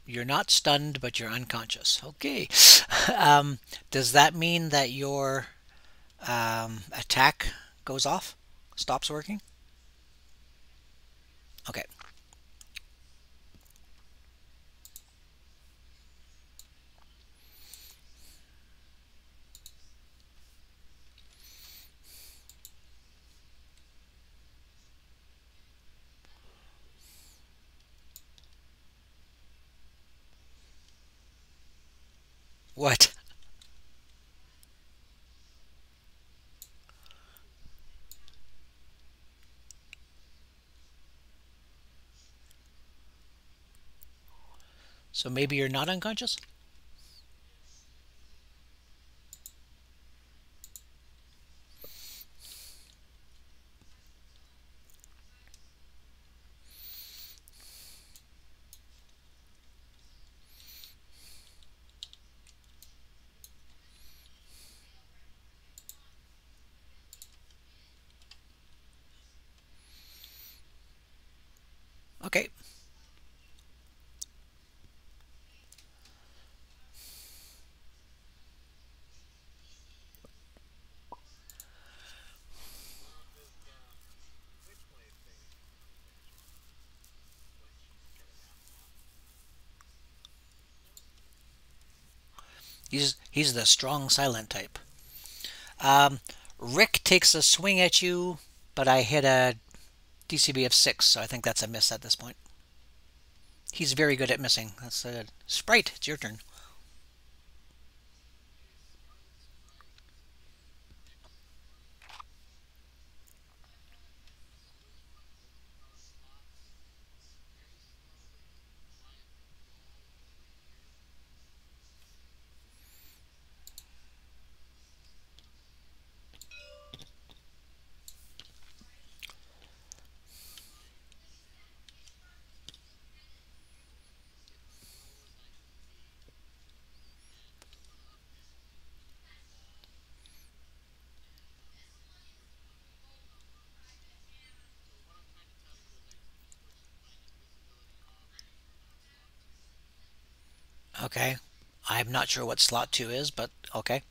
you're not stunned, but you're unconscious? Okay. Does that mean that your attack goes off? Stops working? Okay. What? So maybe you're not unconscious? Okay. He's the strong silent type. Um, Rick takes a swing at you, but I hit a DCB of 6, so I think that's a miss at this point. He's very good at missing. That's good. Sprite, it's your turn. Okay. I'm not sure what slot 2 is, but okay.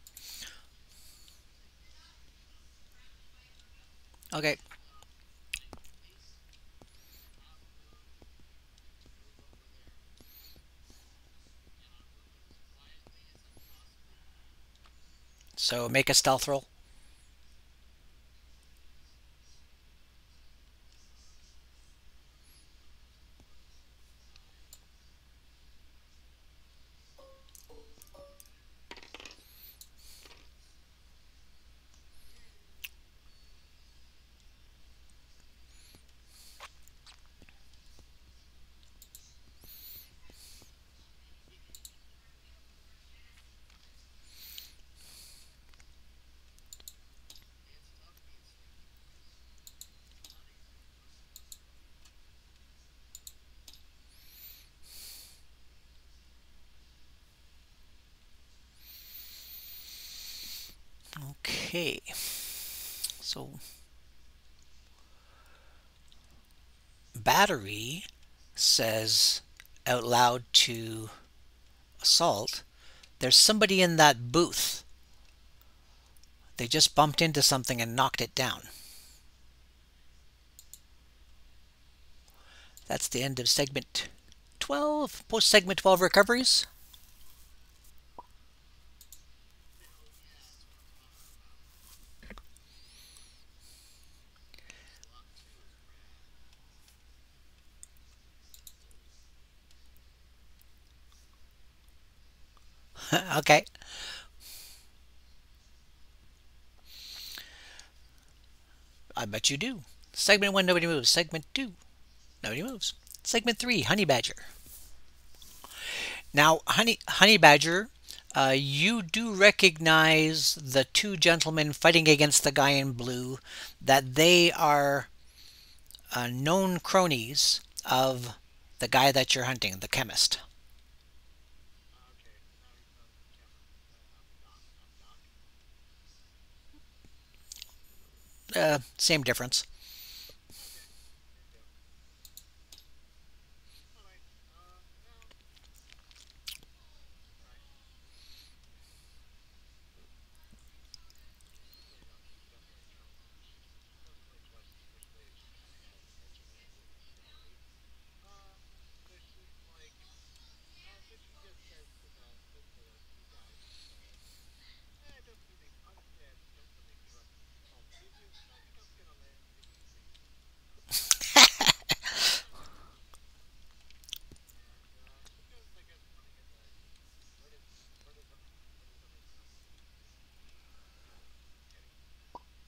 Okay. So make a stealth roll. Okay. So Battery says out loud to Assault, there's somebody in that booth. They just bumped into something and knocked it down. That's the end of segment 12. Post segment 12 recoveries. Okay. I bet you do. Segment 1, nobody moves. Segment 2, nobody moves. Segment 3, Honey Badger. Now, Honey Badger, you do recognize the two gentlemen fighting against the guy in blue, that they are known cronies of the guy that you're hunting, the chemist. Same difference.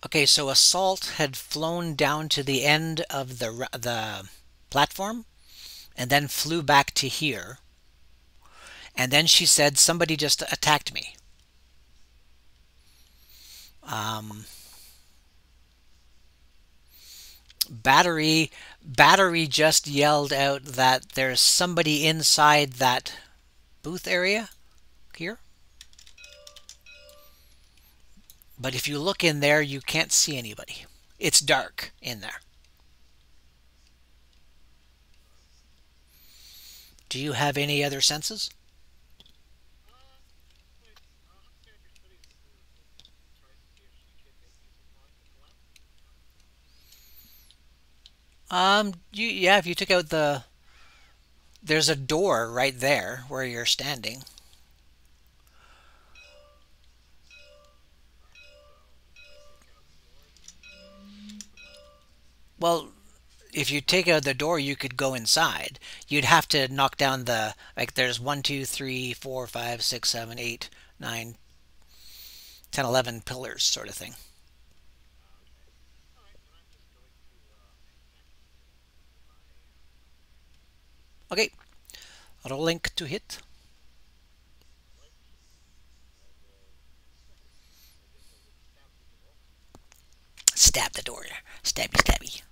Okay, so Assault had flown down to the end of the platform and then flew back to here. And then she said, somebody just attacked me. Um, Battery just yelled out that there's somebody inside that booth area here. But if you look in there, you can't see anybody. It's dark in there. Do you have any other senses? Yeah, if you took out there's a door right there where you're standing. Well, if you take out the door, you could go inside. You'd have to knock down like there's 1, 2, 3, 4, 5, 6, 7, 8, 9, 10, 11 pillars sort of thing. Okay, roll link to hit. Stab the door. Stabby, stabby.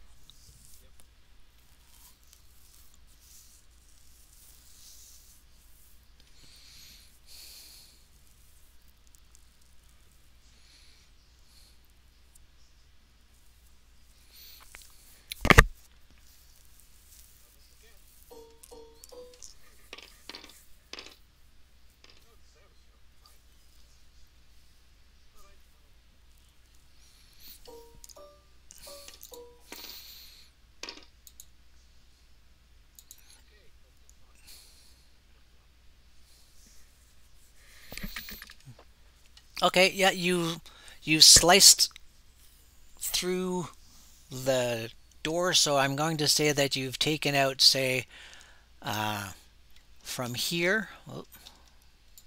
Okay, yeah, you sliced through the door, so I'm going to say that you've taken out, say, uh, from here. Oh,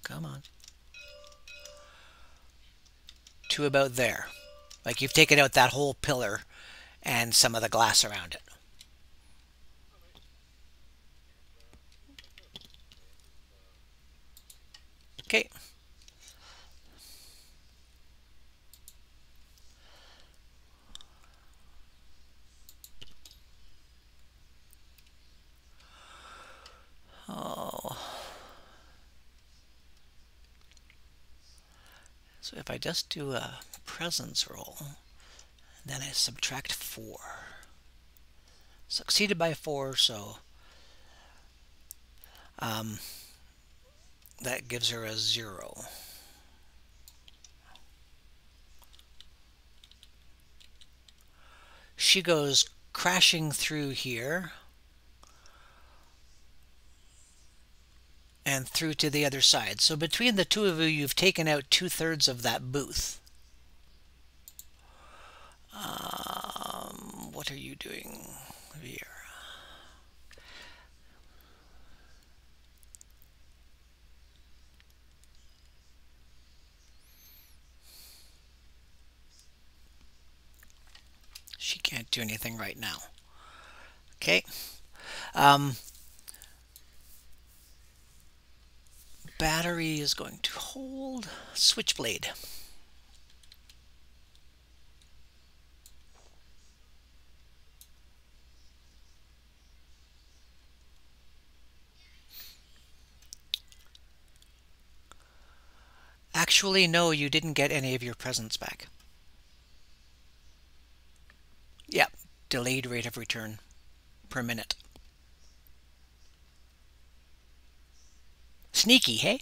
come on. To about there. Like you've taken out that whole pillar and some of the glass around it. Okay. Oh. So if I just do a presence roll, then I subtract 4. Succeeded by 4, so um, that gives her a 0. She goes crashing through here and through to the other side. So between the two of you, you've taken out 2/3 of that booth. What are you doing here? She can't do anything right now. Okay. Um, Battery is going to hold. Switchblade. Actually, no, you didn't get any of your presents back. Yep, delayed rate of return per minute. Sneaky, hey?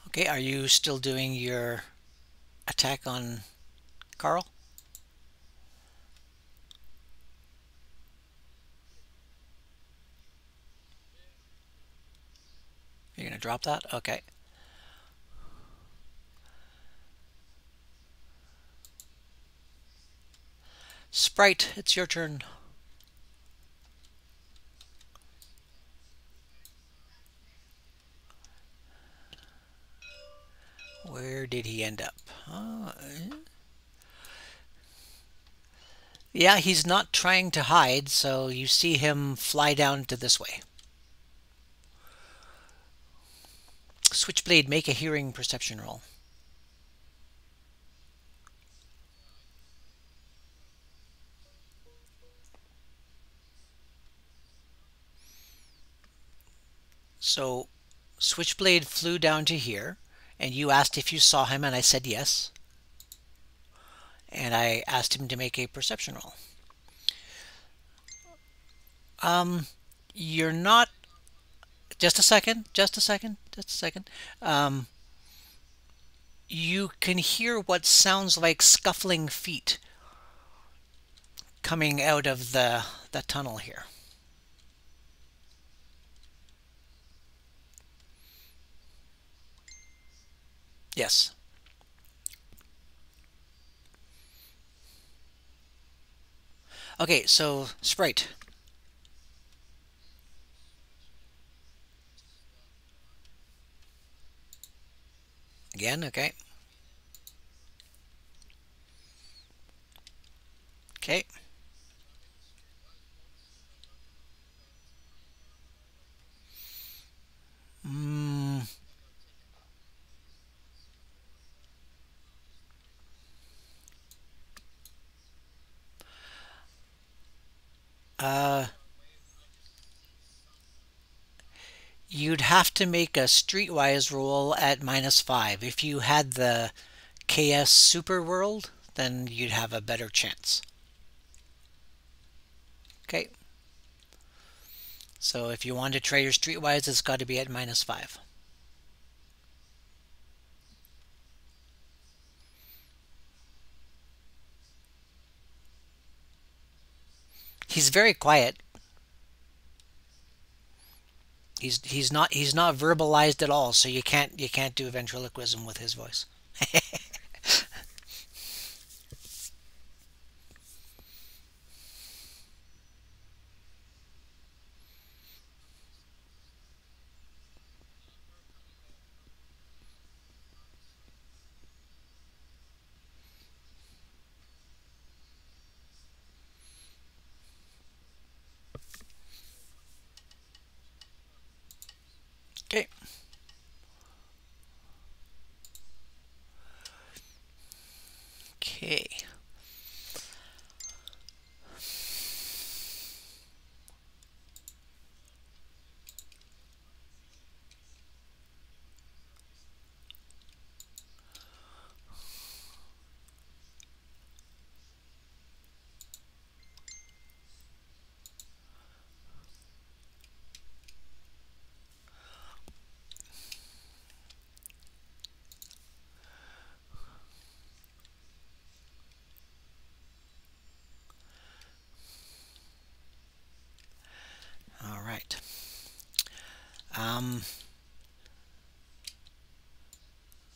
Okay, are you still doing your attack on Carl? You're going to drop that? Okay. Sprite, it's your turn. Where did he end up? Yeah, he's not trying to hide, so you see him fly down to this way. Switchblade, make a hearing perception roll. So, Switchblade flew down to here, and you asked if you saw him, and I said yes. And I asked him to make a perception roll. You're not. Just a second. Just a second. Just a second. You can hear what sounds like scuffling feet coming out of the tunnel here. Yes. Okay, so Sprite. Again, okay. Okay. Mm, Uh, you'd have to make a streetwise roll at -5. If you had the KS Super World, then you'd have a better chance. Okay, so if you want to try your streetwise, it's got to be at -5. He's very quiet. He's not verbalized at all, so you can't do ventriloquism with his voice. Okay. Okay. All right. Um,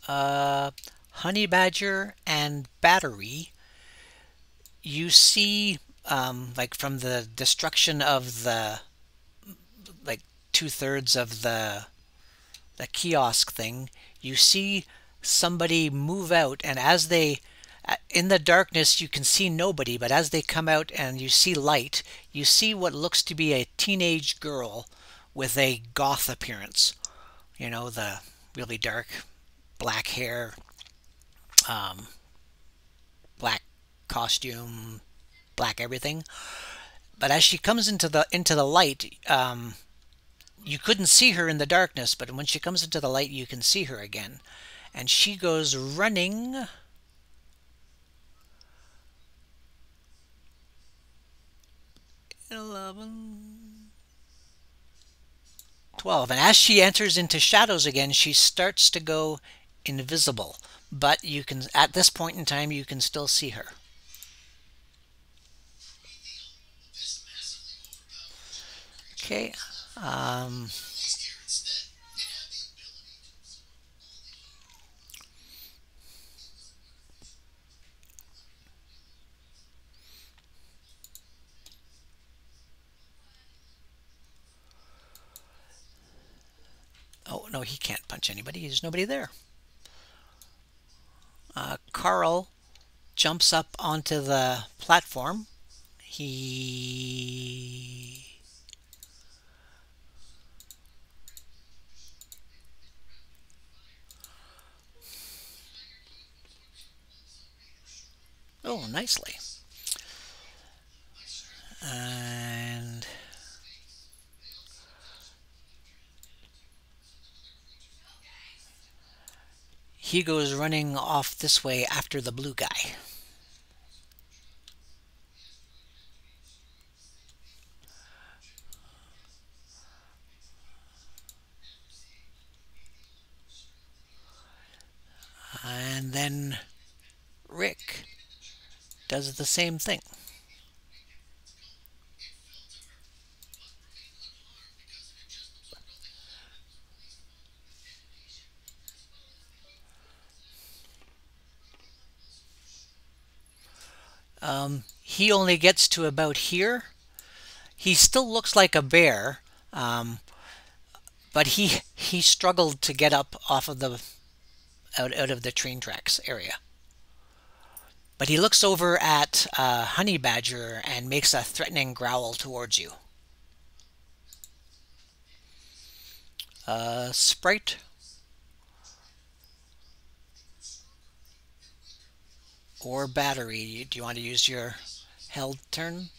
Honey Badger and Battery, you see, like from the destruction of the like 2/3 of the kiosk thing, you see somebody move out, and as they in the darkness you can see nobody, but as they come out and you see light, you see what looks to be a teenage girl with a goth appearance. You know, the really dark black hair, um, black costume, black everything. But as she comes into the light, you couldn't see her in the darkness, but when she comes into the light, you can see her again. And she goes running. 11, 12. And as she enters into shadows again, she starts to go invisible. But you can, at this point in time, you can still see her. Okay. Um, oh, no, he can't punch anybody. There's nobody there. Carl jumps up onto the platform. He. Oh, nicely. And he goes running off this way after the blue guy. And then Rick does the same thing. He only gets to about here. He still looks like a bear, but he struggled to get up off of the out of the train tracks area. But he looks over at Honey Badger and makes a threatening growl towards you. Sprite or Battery? Do you want to use your held turn?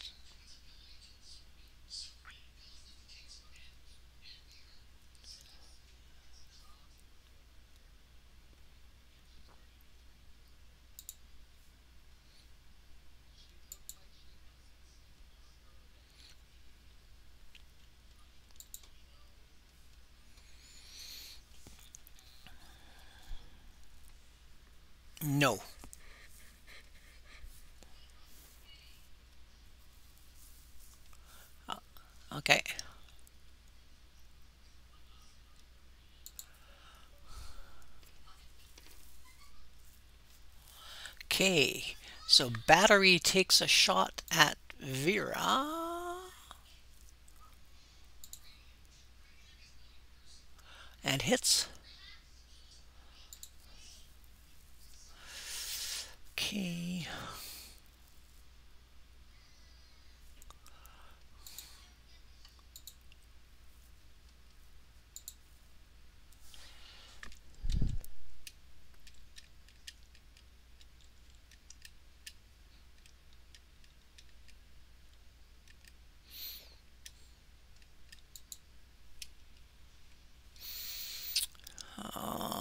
Okay. Okay. So Battery takes a shot at Vera and hits. Okay.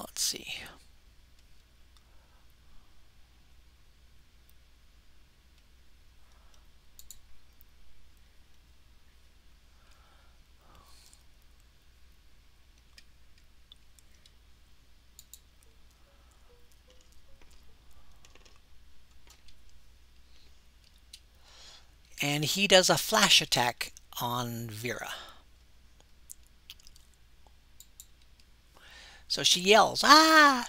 Let's see. And he does a flash attack on Vera. So she yells, "Ah!"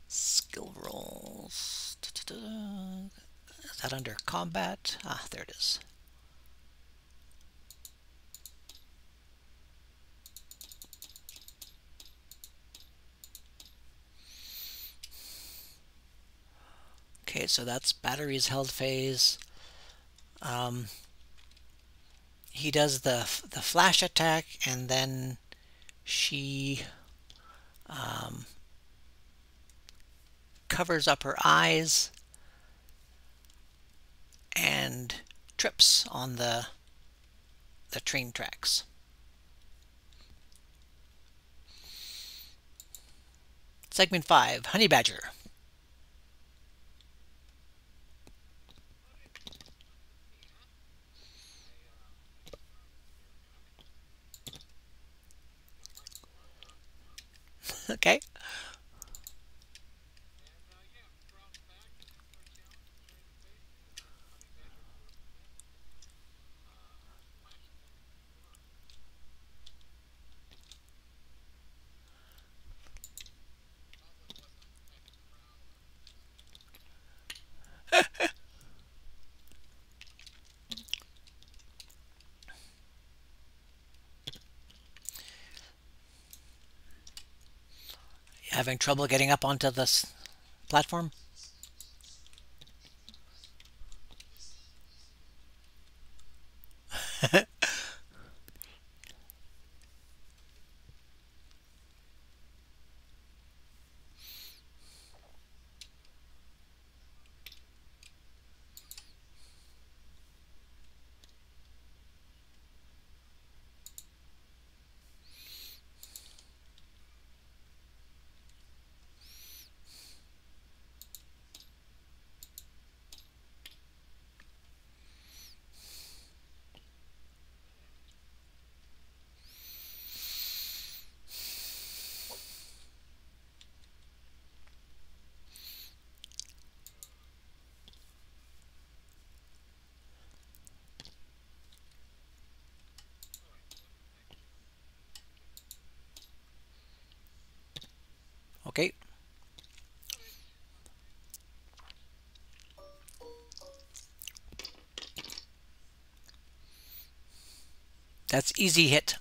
Skill rolls. Is that under combat? Ah, there it is. Okay, so that's Battery's held phase. He does the flash attack, and then she covers up her eyes and trips on the train tracks. Segment 5, Honey Badger. Okay. Having trouble getting up onto this platform? Okay. That's easy hit.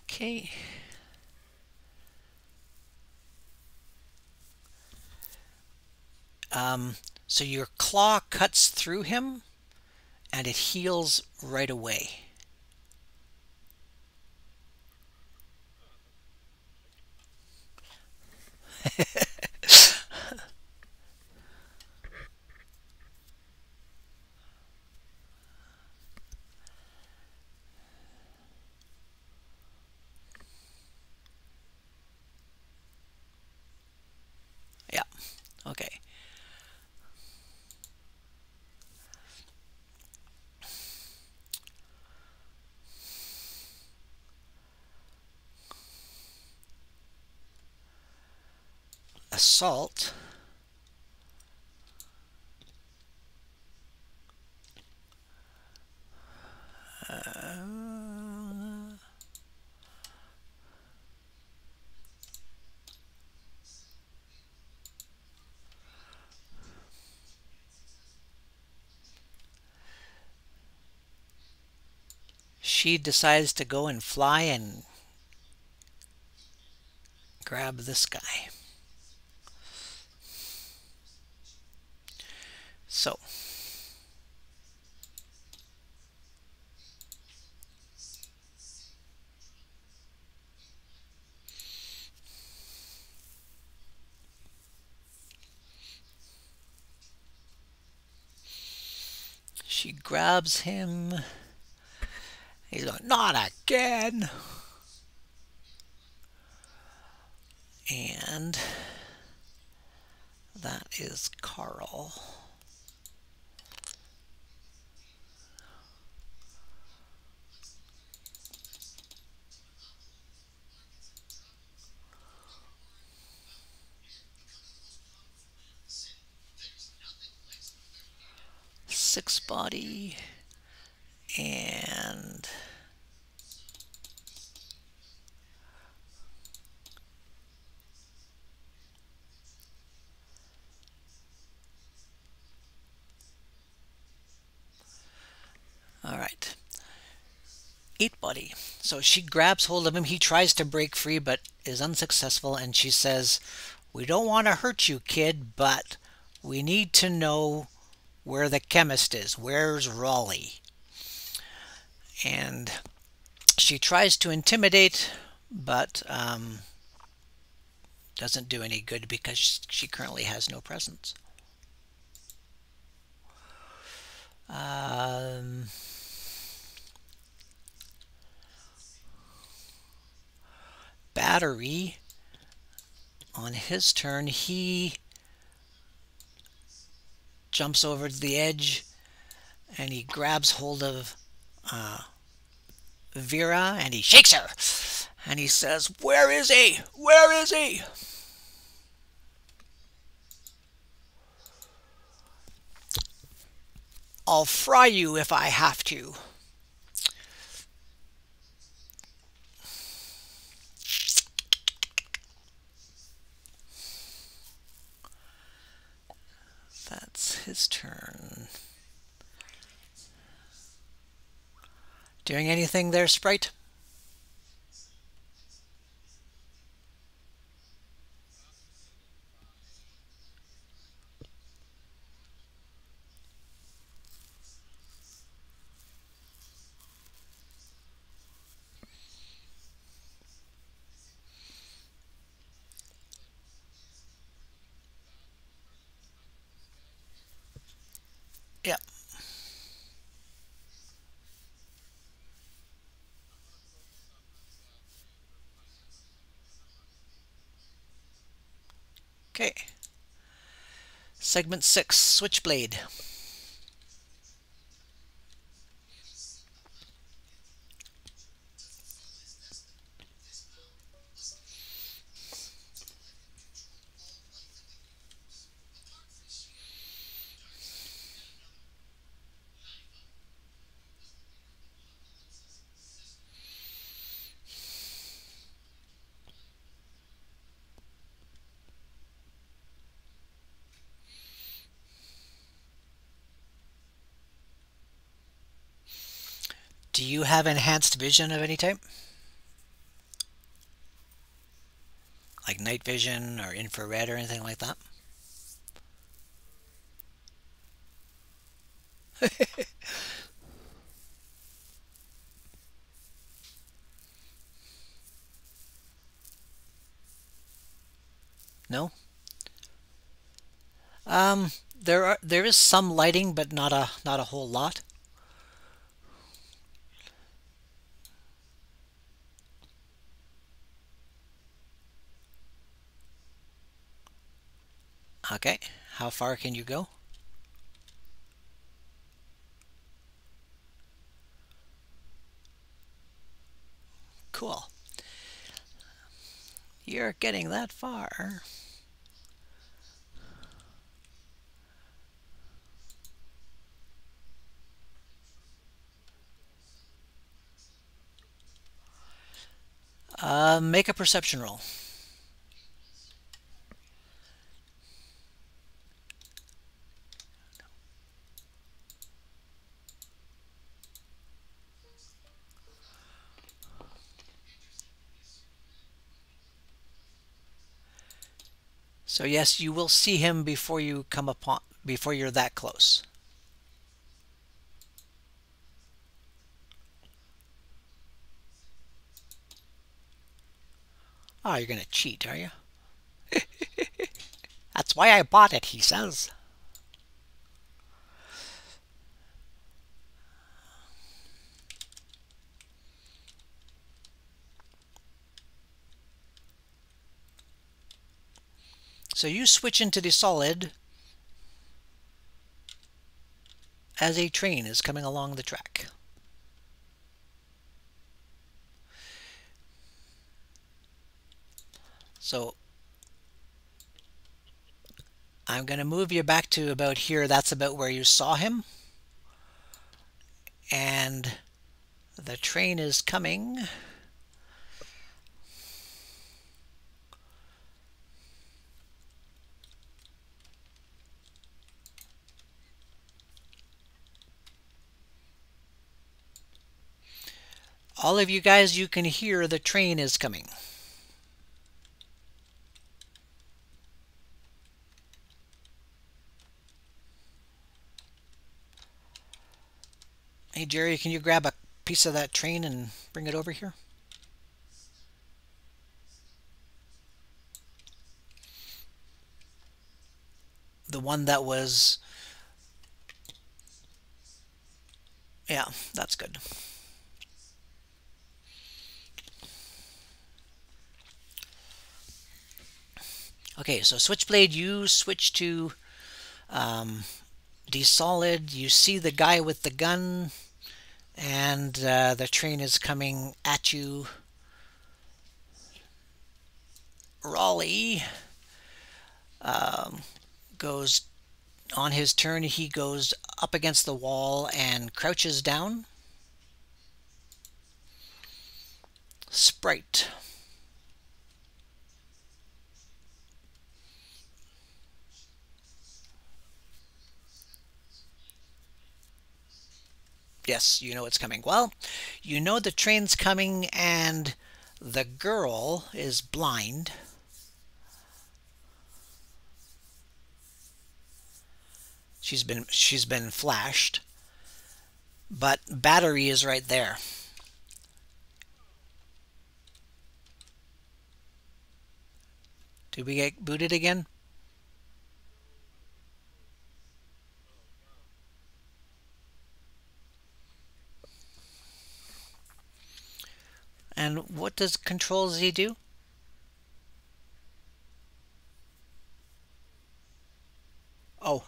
Okay. So your claw cuts through him and it heals right away. Yeah. Okay. assault. She decides to go and fly and grab this guy. So she grabs him. He's going, not again. And that is Carl. Six body and all right. 8 body. So she grabs hold of him. He tries to break free but is unsuccessful, and she says, we don't want to hurt you, kid, but we need to know where the chemist is. Where's Rollie? And she tries to intimidate, but doesn't do any good because she currently has no presence. Battery, on his turn, he jumps over the edge and he grabs hold of Vera and he shakes her and he says, where is he? Where is he? I'll fry you if I have to. That's his turn. Doing anything there, Sprite? Yep. Okay. Segment 6, Switchblade. Do you have enhanced vision of any type? Like night vision or infrared or anything like that? No? There is some lighting, but not a whole lot. Okay, how far can you go? Cool. You're getting that far. Make a perception roll. So yes, you will see him before you come upon, before you're that close. Oh, you're gonna cheat, are you? That's why I bought it, he says. So you switch into the solid as a train is coming along the track. So I'm going to move you back to about here. That's about where you saw him. And the train is coming. All of you guys, you can hear the train is coming. Hey Jerry, can you grab a piece of that train and bring it over here? The one that was... Yeah, that's good. Okay, so Switchblade, you switch to Desolid. You see the guy with the gun, and the train is coming at you. Rollie goes on his turn. He goes up against the wall and crouches down. Sprite. Yes, you know it's coming. Well, you know the train's coming and the girl is blind. She's been flashed. But battery is right there. Did we get booted again? And what does Control Z do? Oh.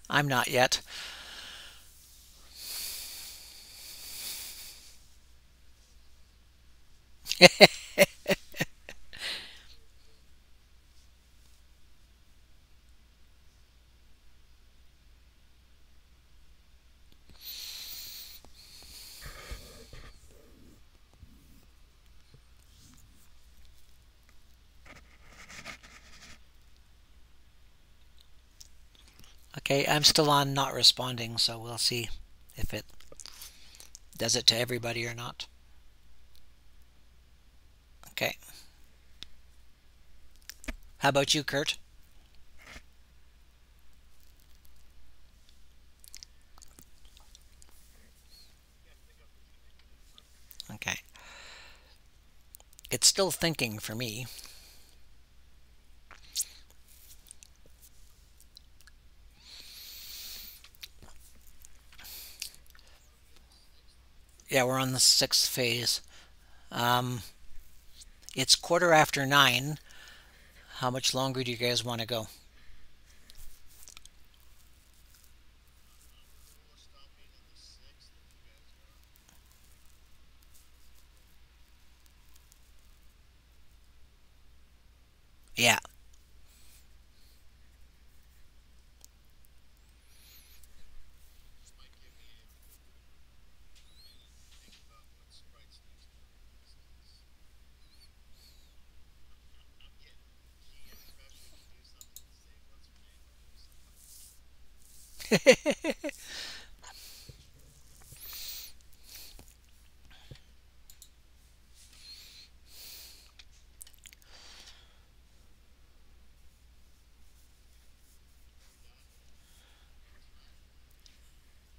I'm not yet. Okay, I'm still on not responding, so we'll see if it does it to everybody or not. Okay. How about you, Kurt? Okay. It's still thinking for me. Yeah, we're on the 6th phase. It's 9:15. How much longer do you guys want to go? Yeah.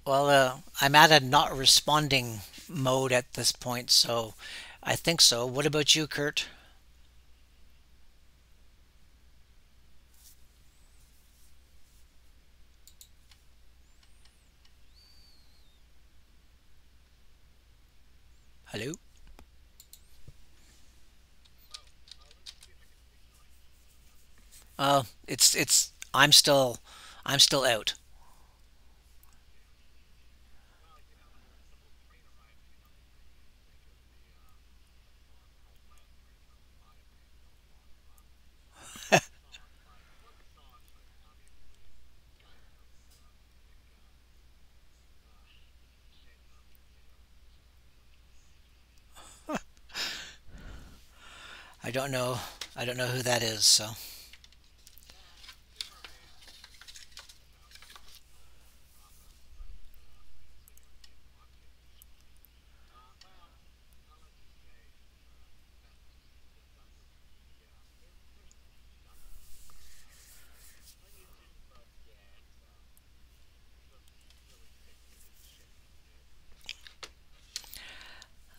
Well, I'm at a not responding mode at this point, so I think so. What about you, Kurt? Hello? It's I'm still out. I don't know. I don't know who that is, so.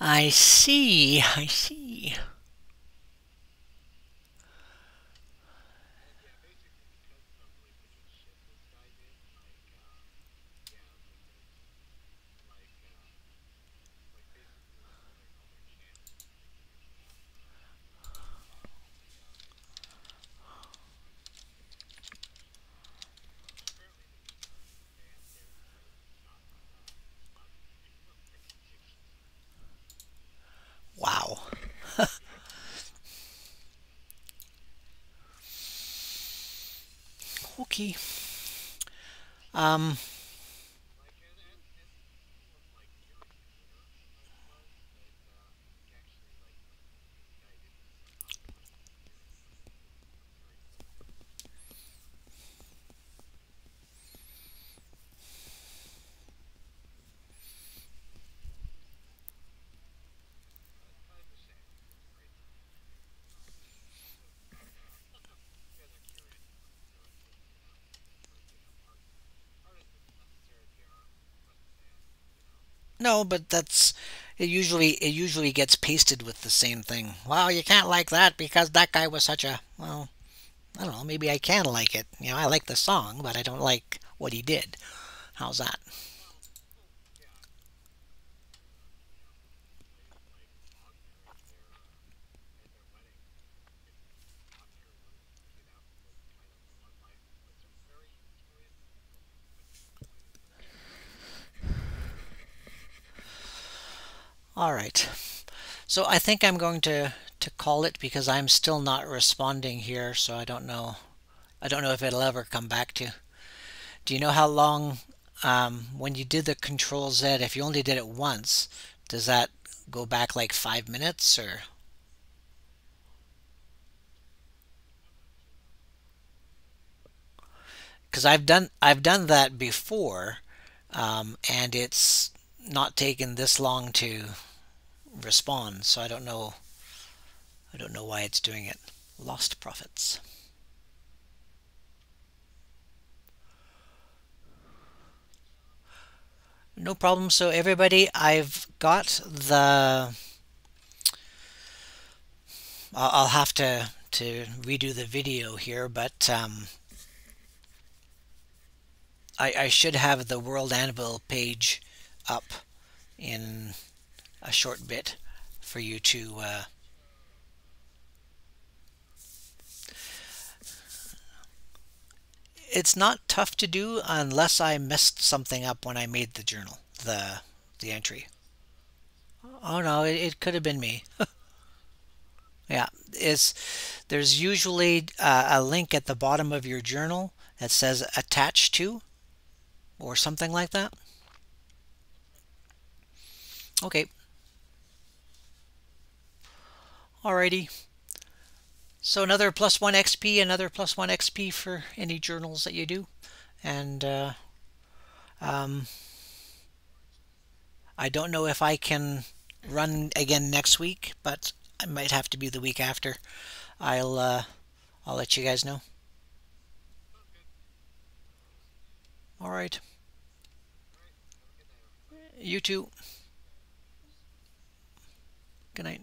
I see. I see. Wow. Okay. Um, no, but that's it usually gets pasted with the same thing. Well, you can't like that because that guy was such a, well, I don't know, maybe I can like it. I like the song, but I don't like what he did. How's that? All right. So I think I'm going to call it because I'm still not responding here, so I don't know. I don't know if it'll ever come back to. Do you know how long when you did the Control Z, if you only did it once, does that go back like 5 minutes or? Because I've done that before, and it's not taken this long to respond. So I don't know why it's doing it. Lost profits. No problem. So everybody, I've got the. I'll have to redo the video here, but I should have the World Anvil page up in a short bit for you to. It's not tough to do unless I messed something up when I made the journal, the entry. Oh no, it could have been me. Yeah, there's usually a link at the bottom of your journal that says attach to or something like that. Okay, alrighty. So another +1 XP, another +1 XP for any journals that you do. And um, I don't know if I can run again next week, but I might have to be the week after. I'll let you guys know. All right. You too. Good night.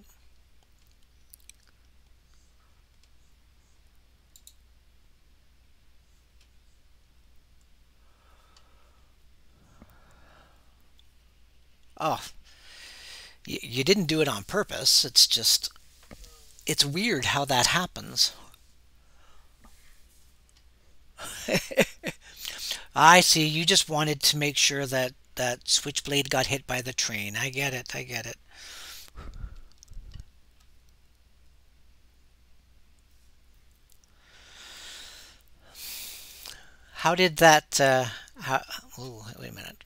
Oh, you didn't do it on purpose. It's just, it's weird how that happens. I see. You just wanted to make sure that that Switchblade got hit by the train. I get it. I get it. How did that? How? Ooh, wait a minute.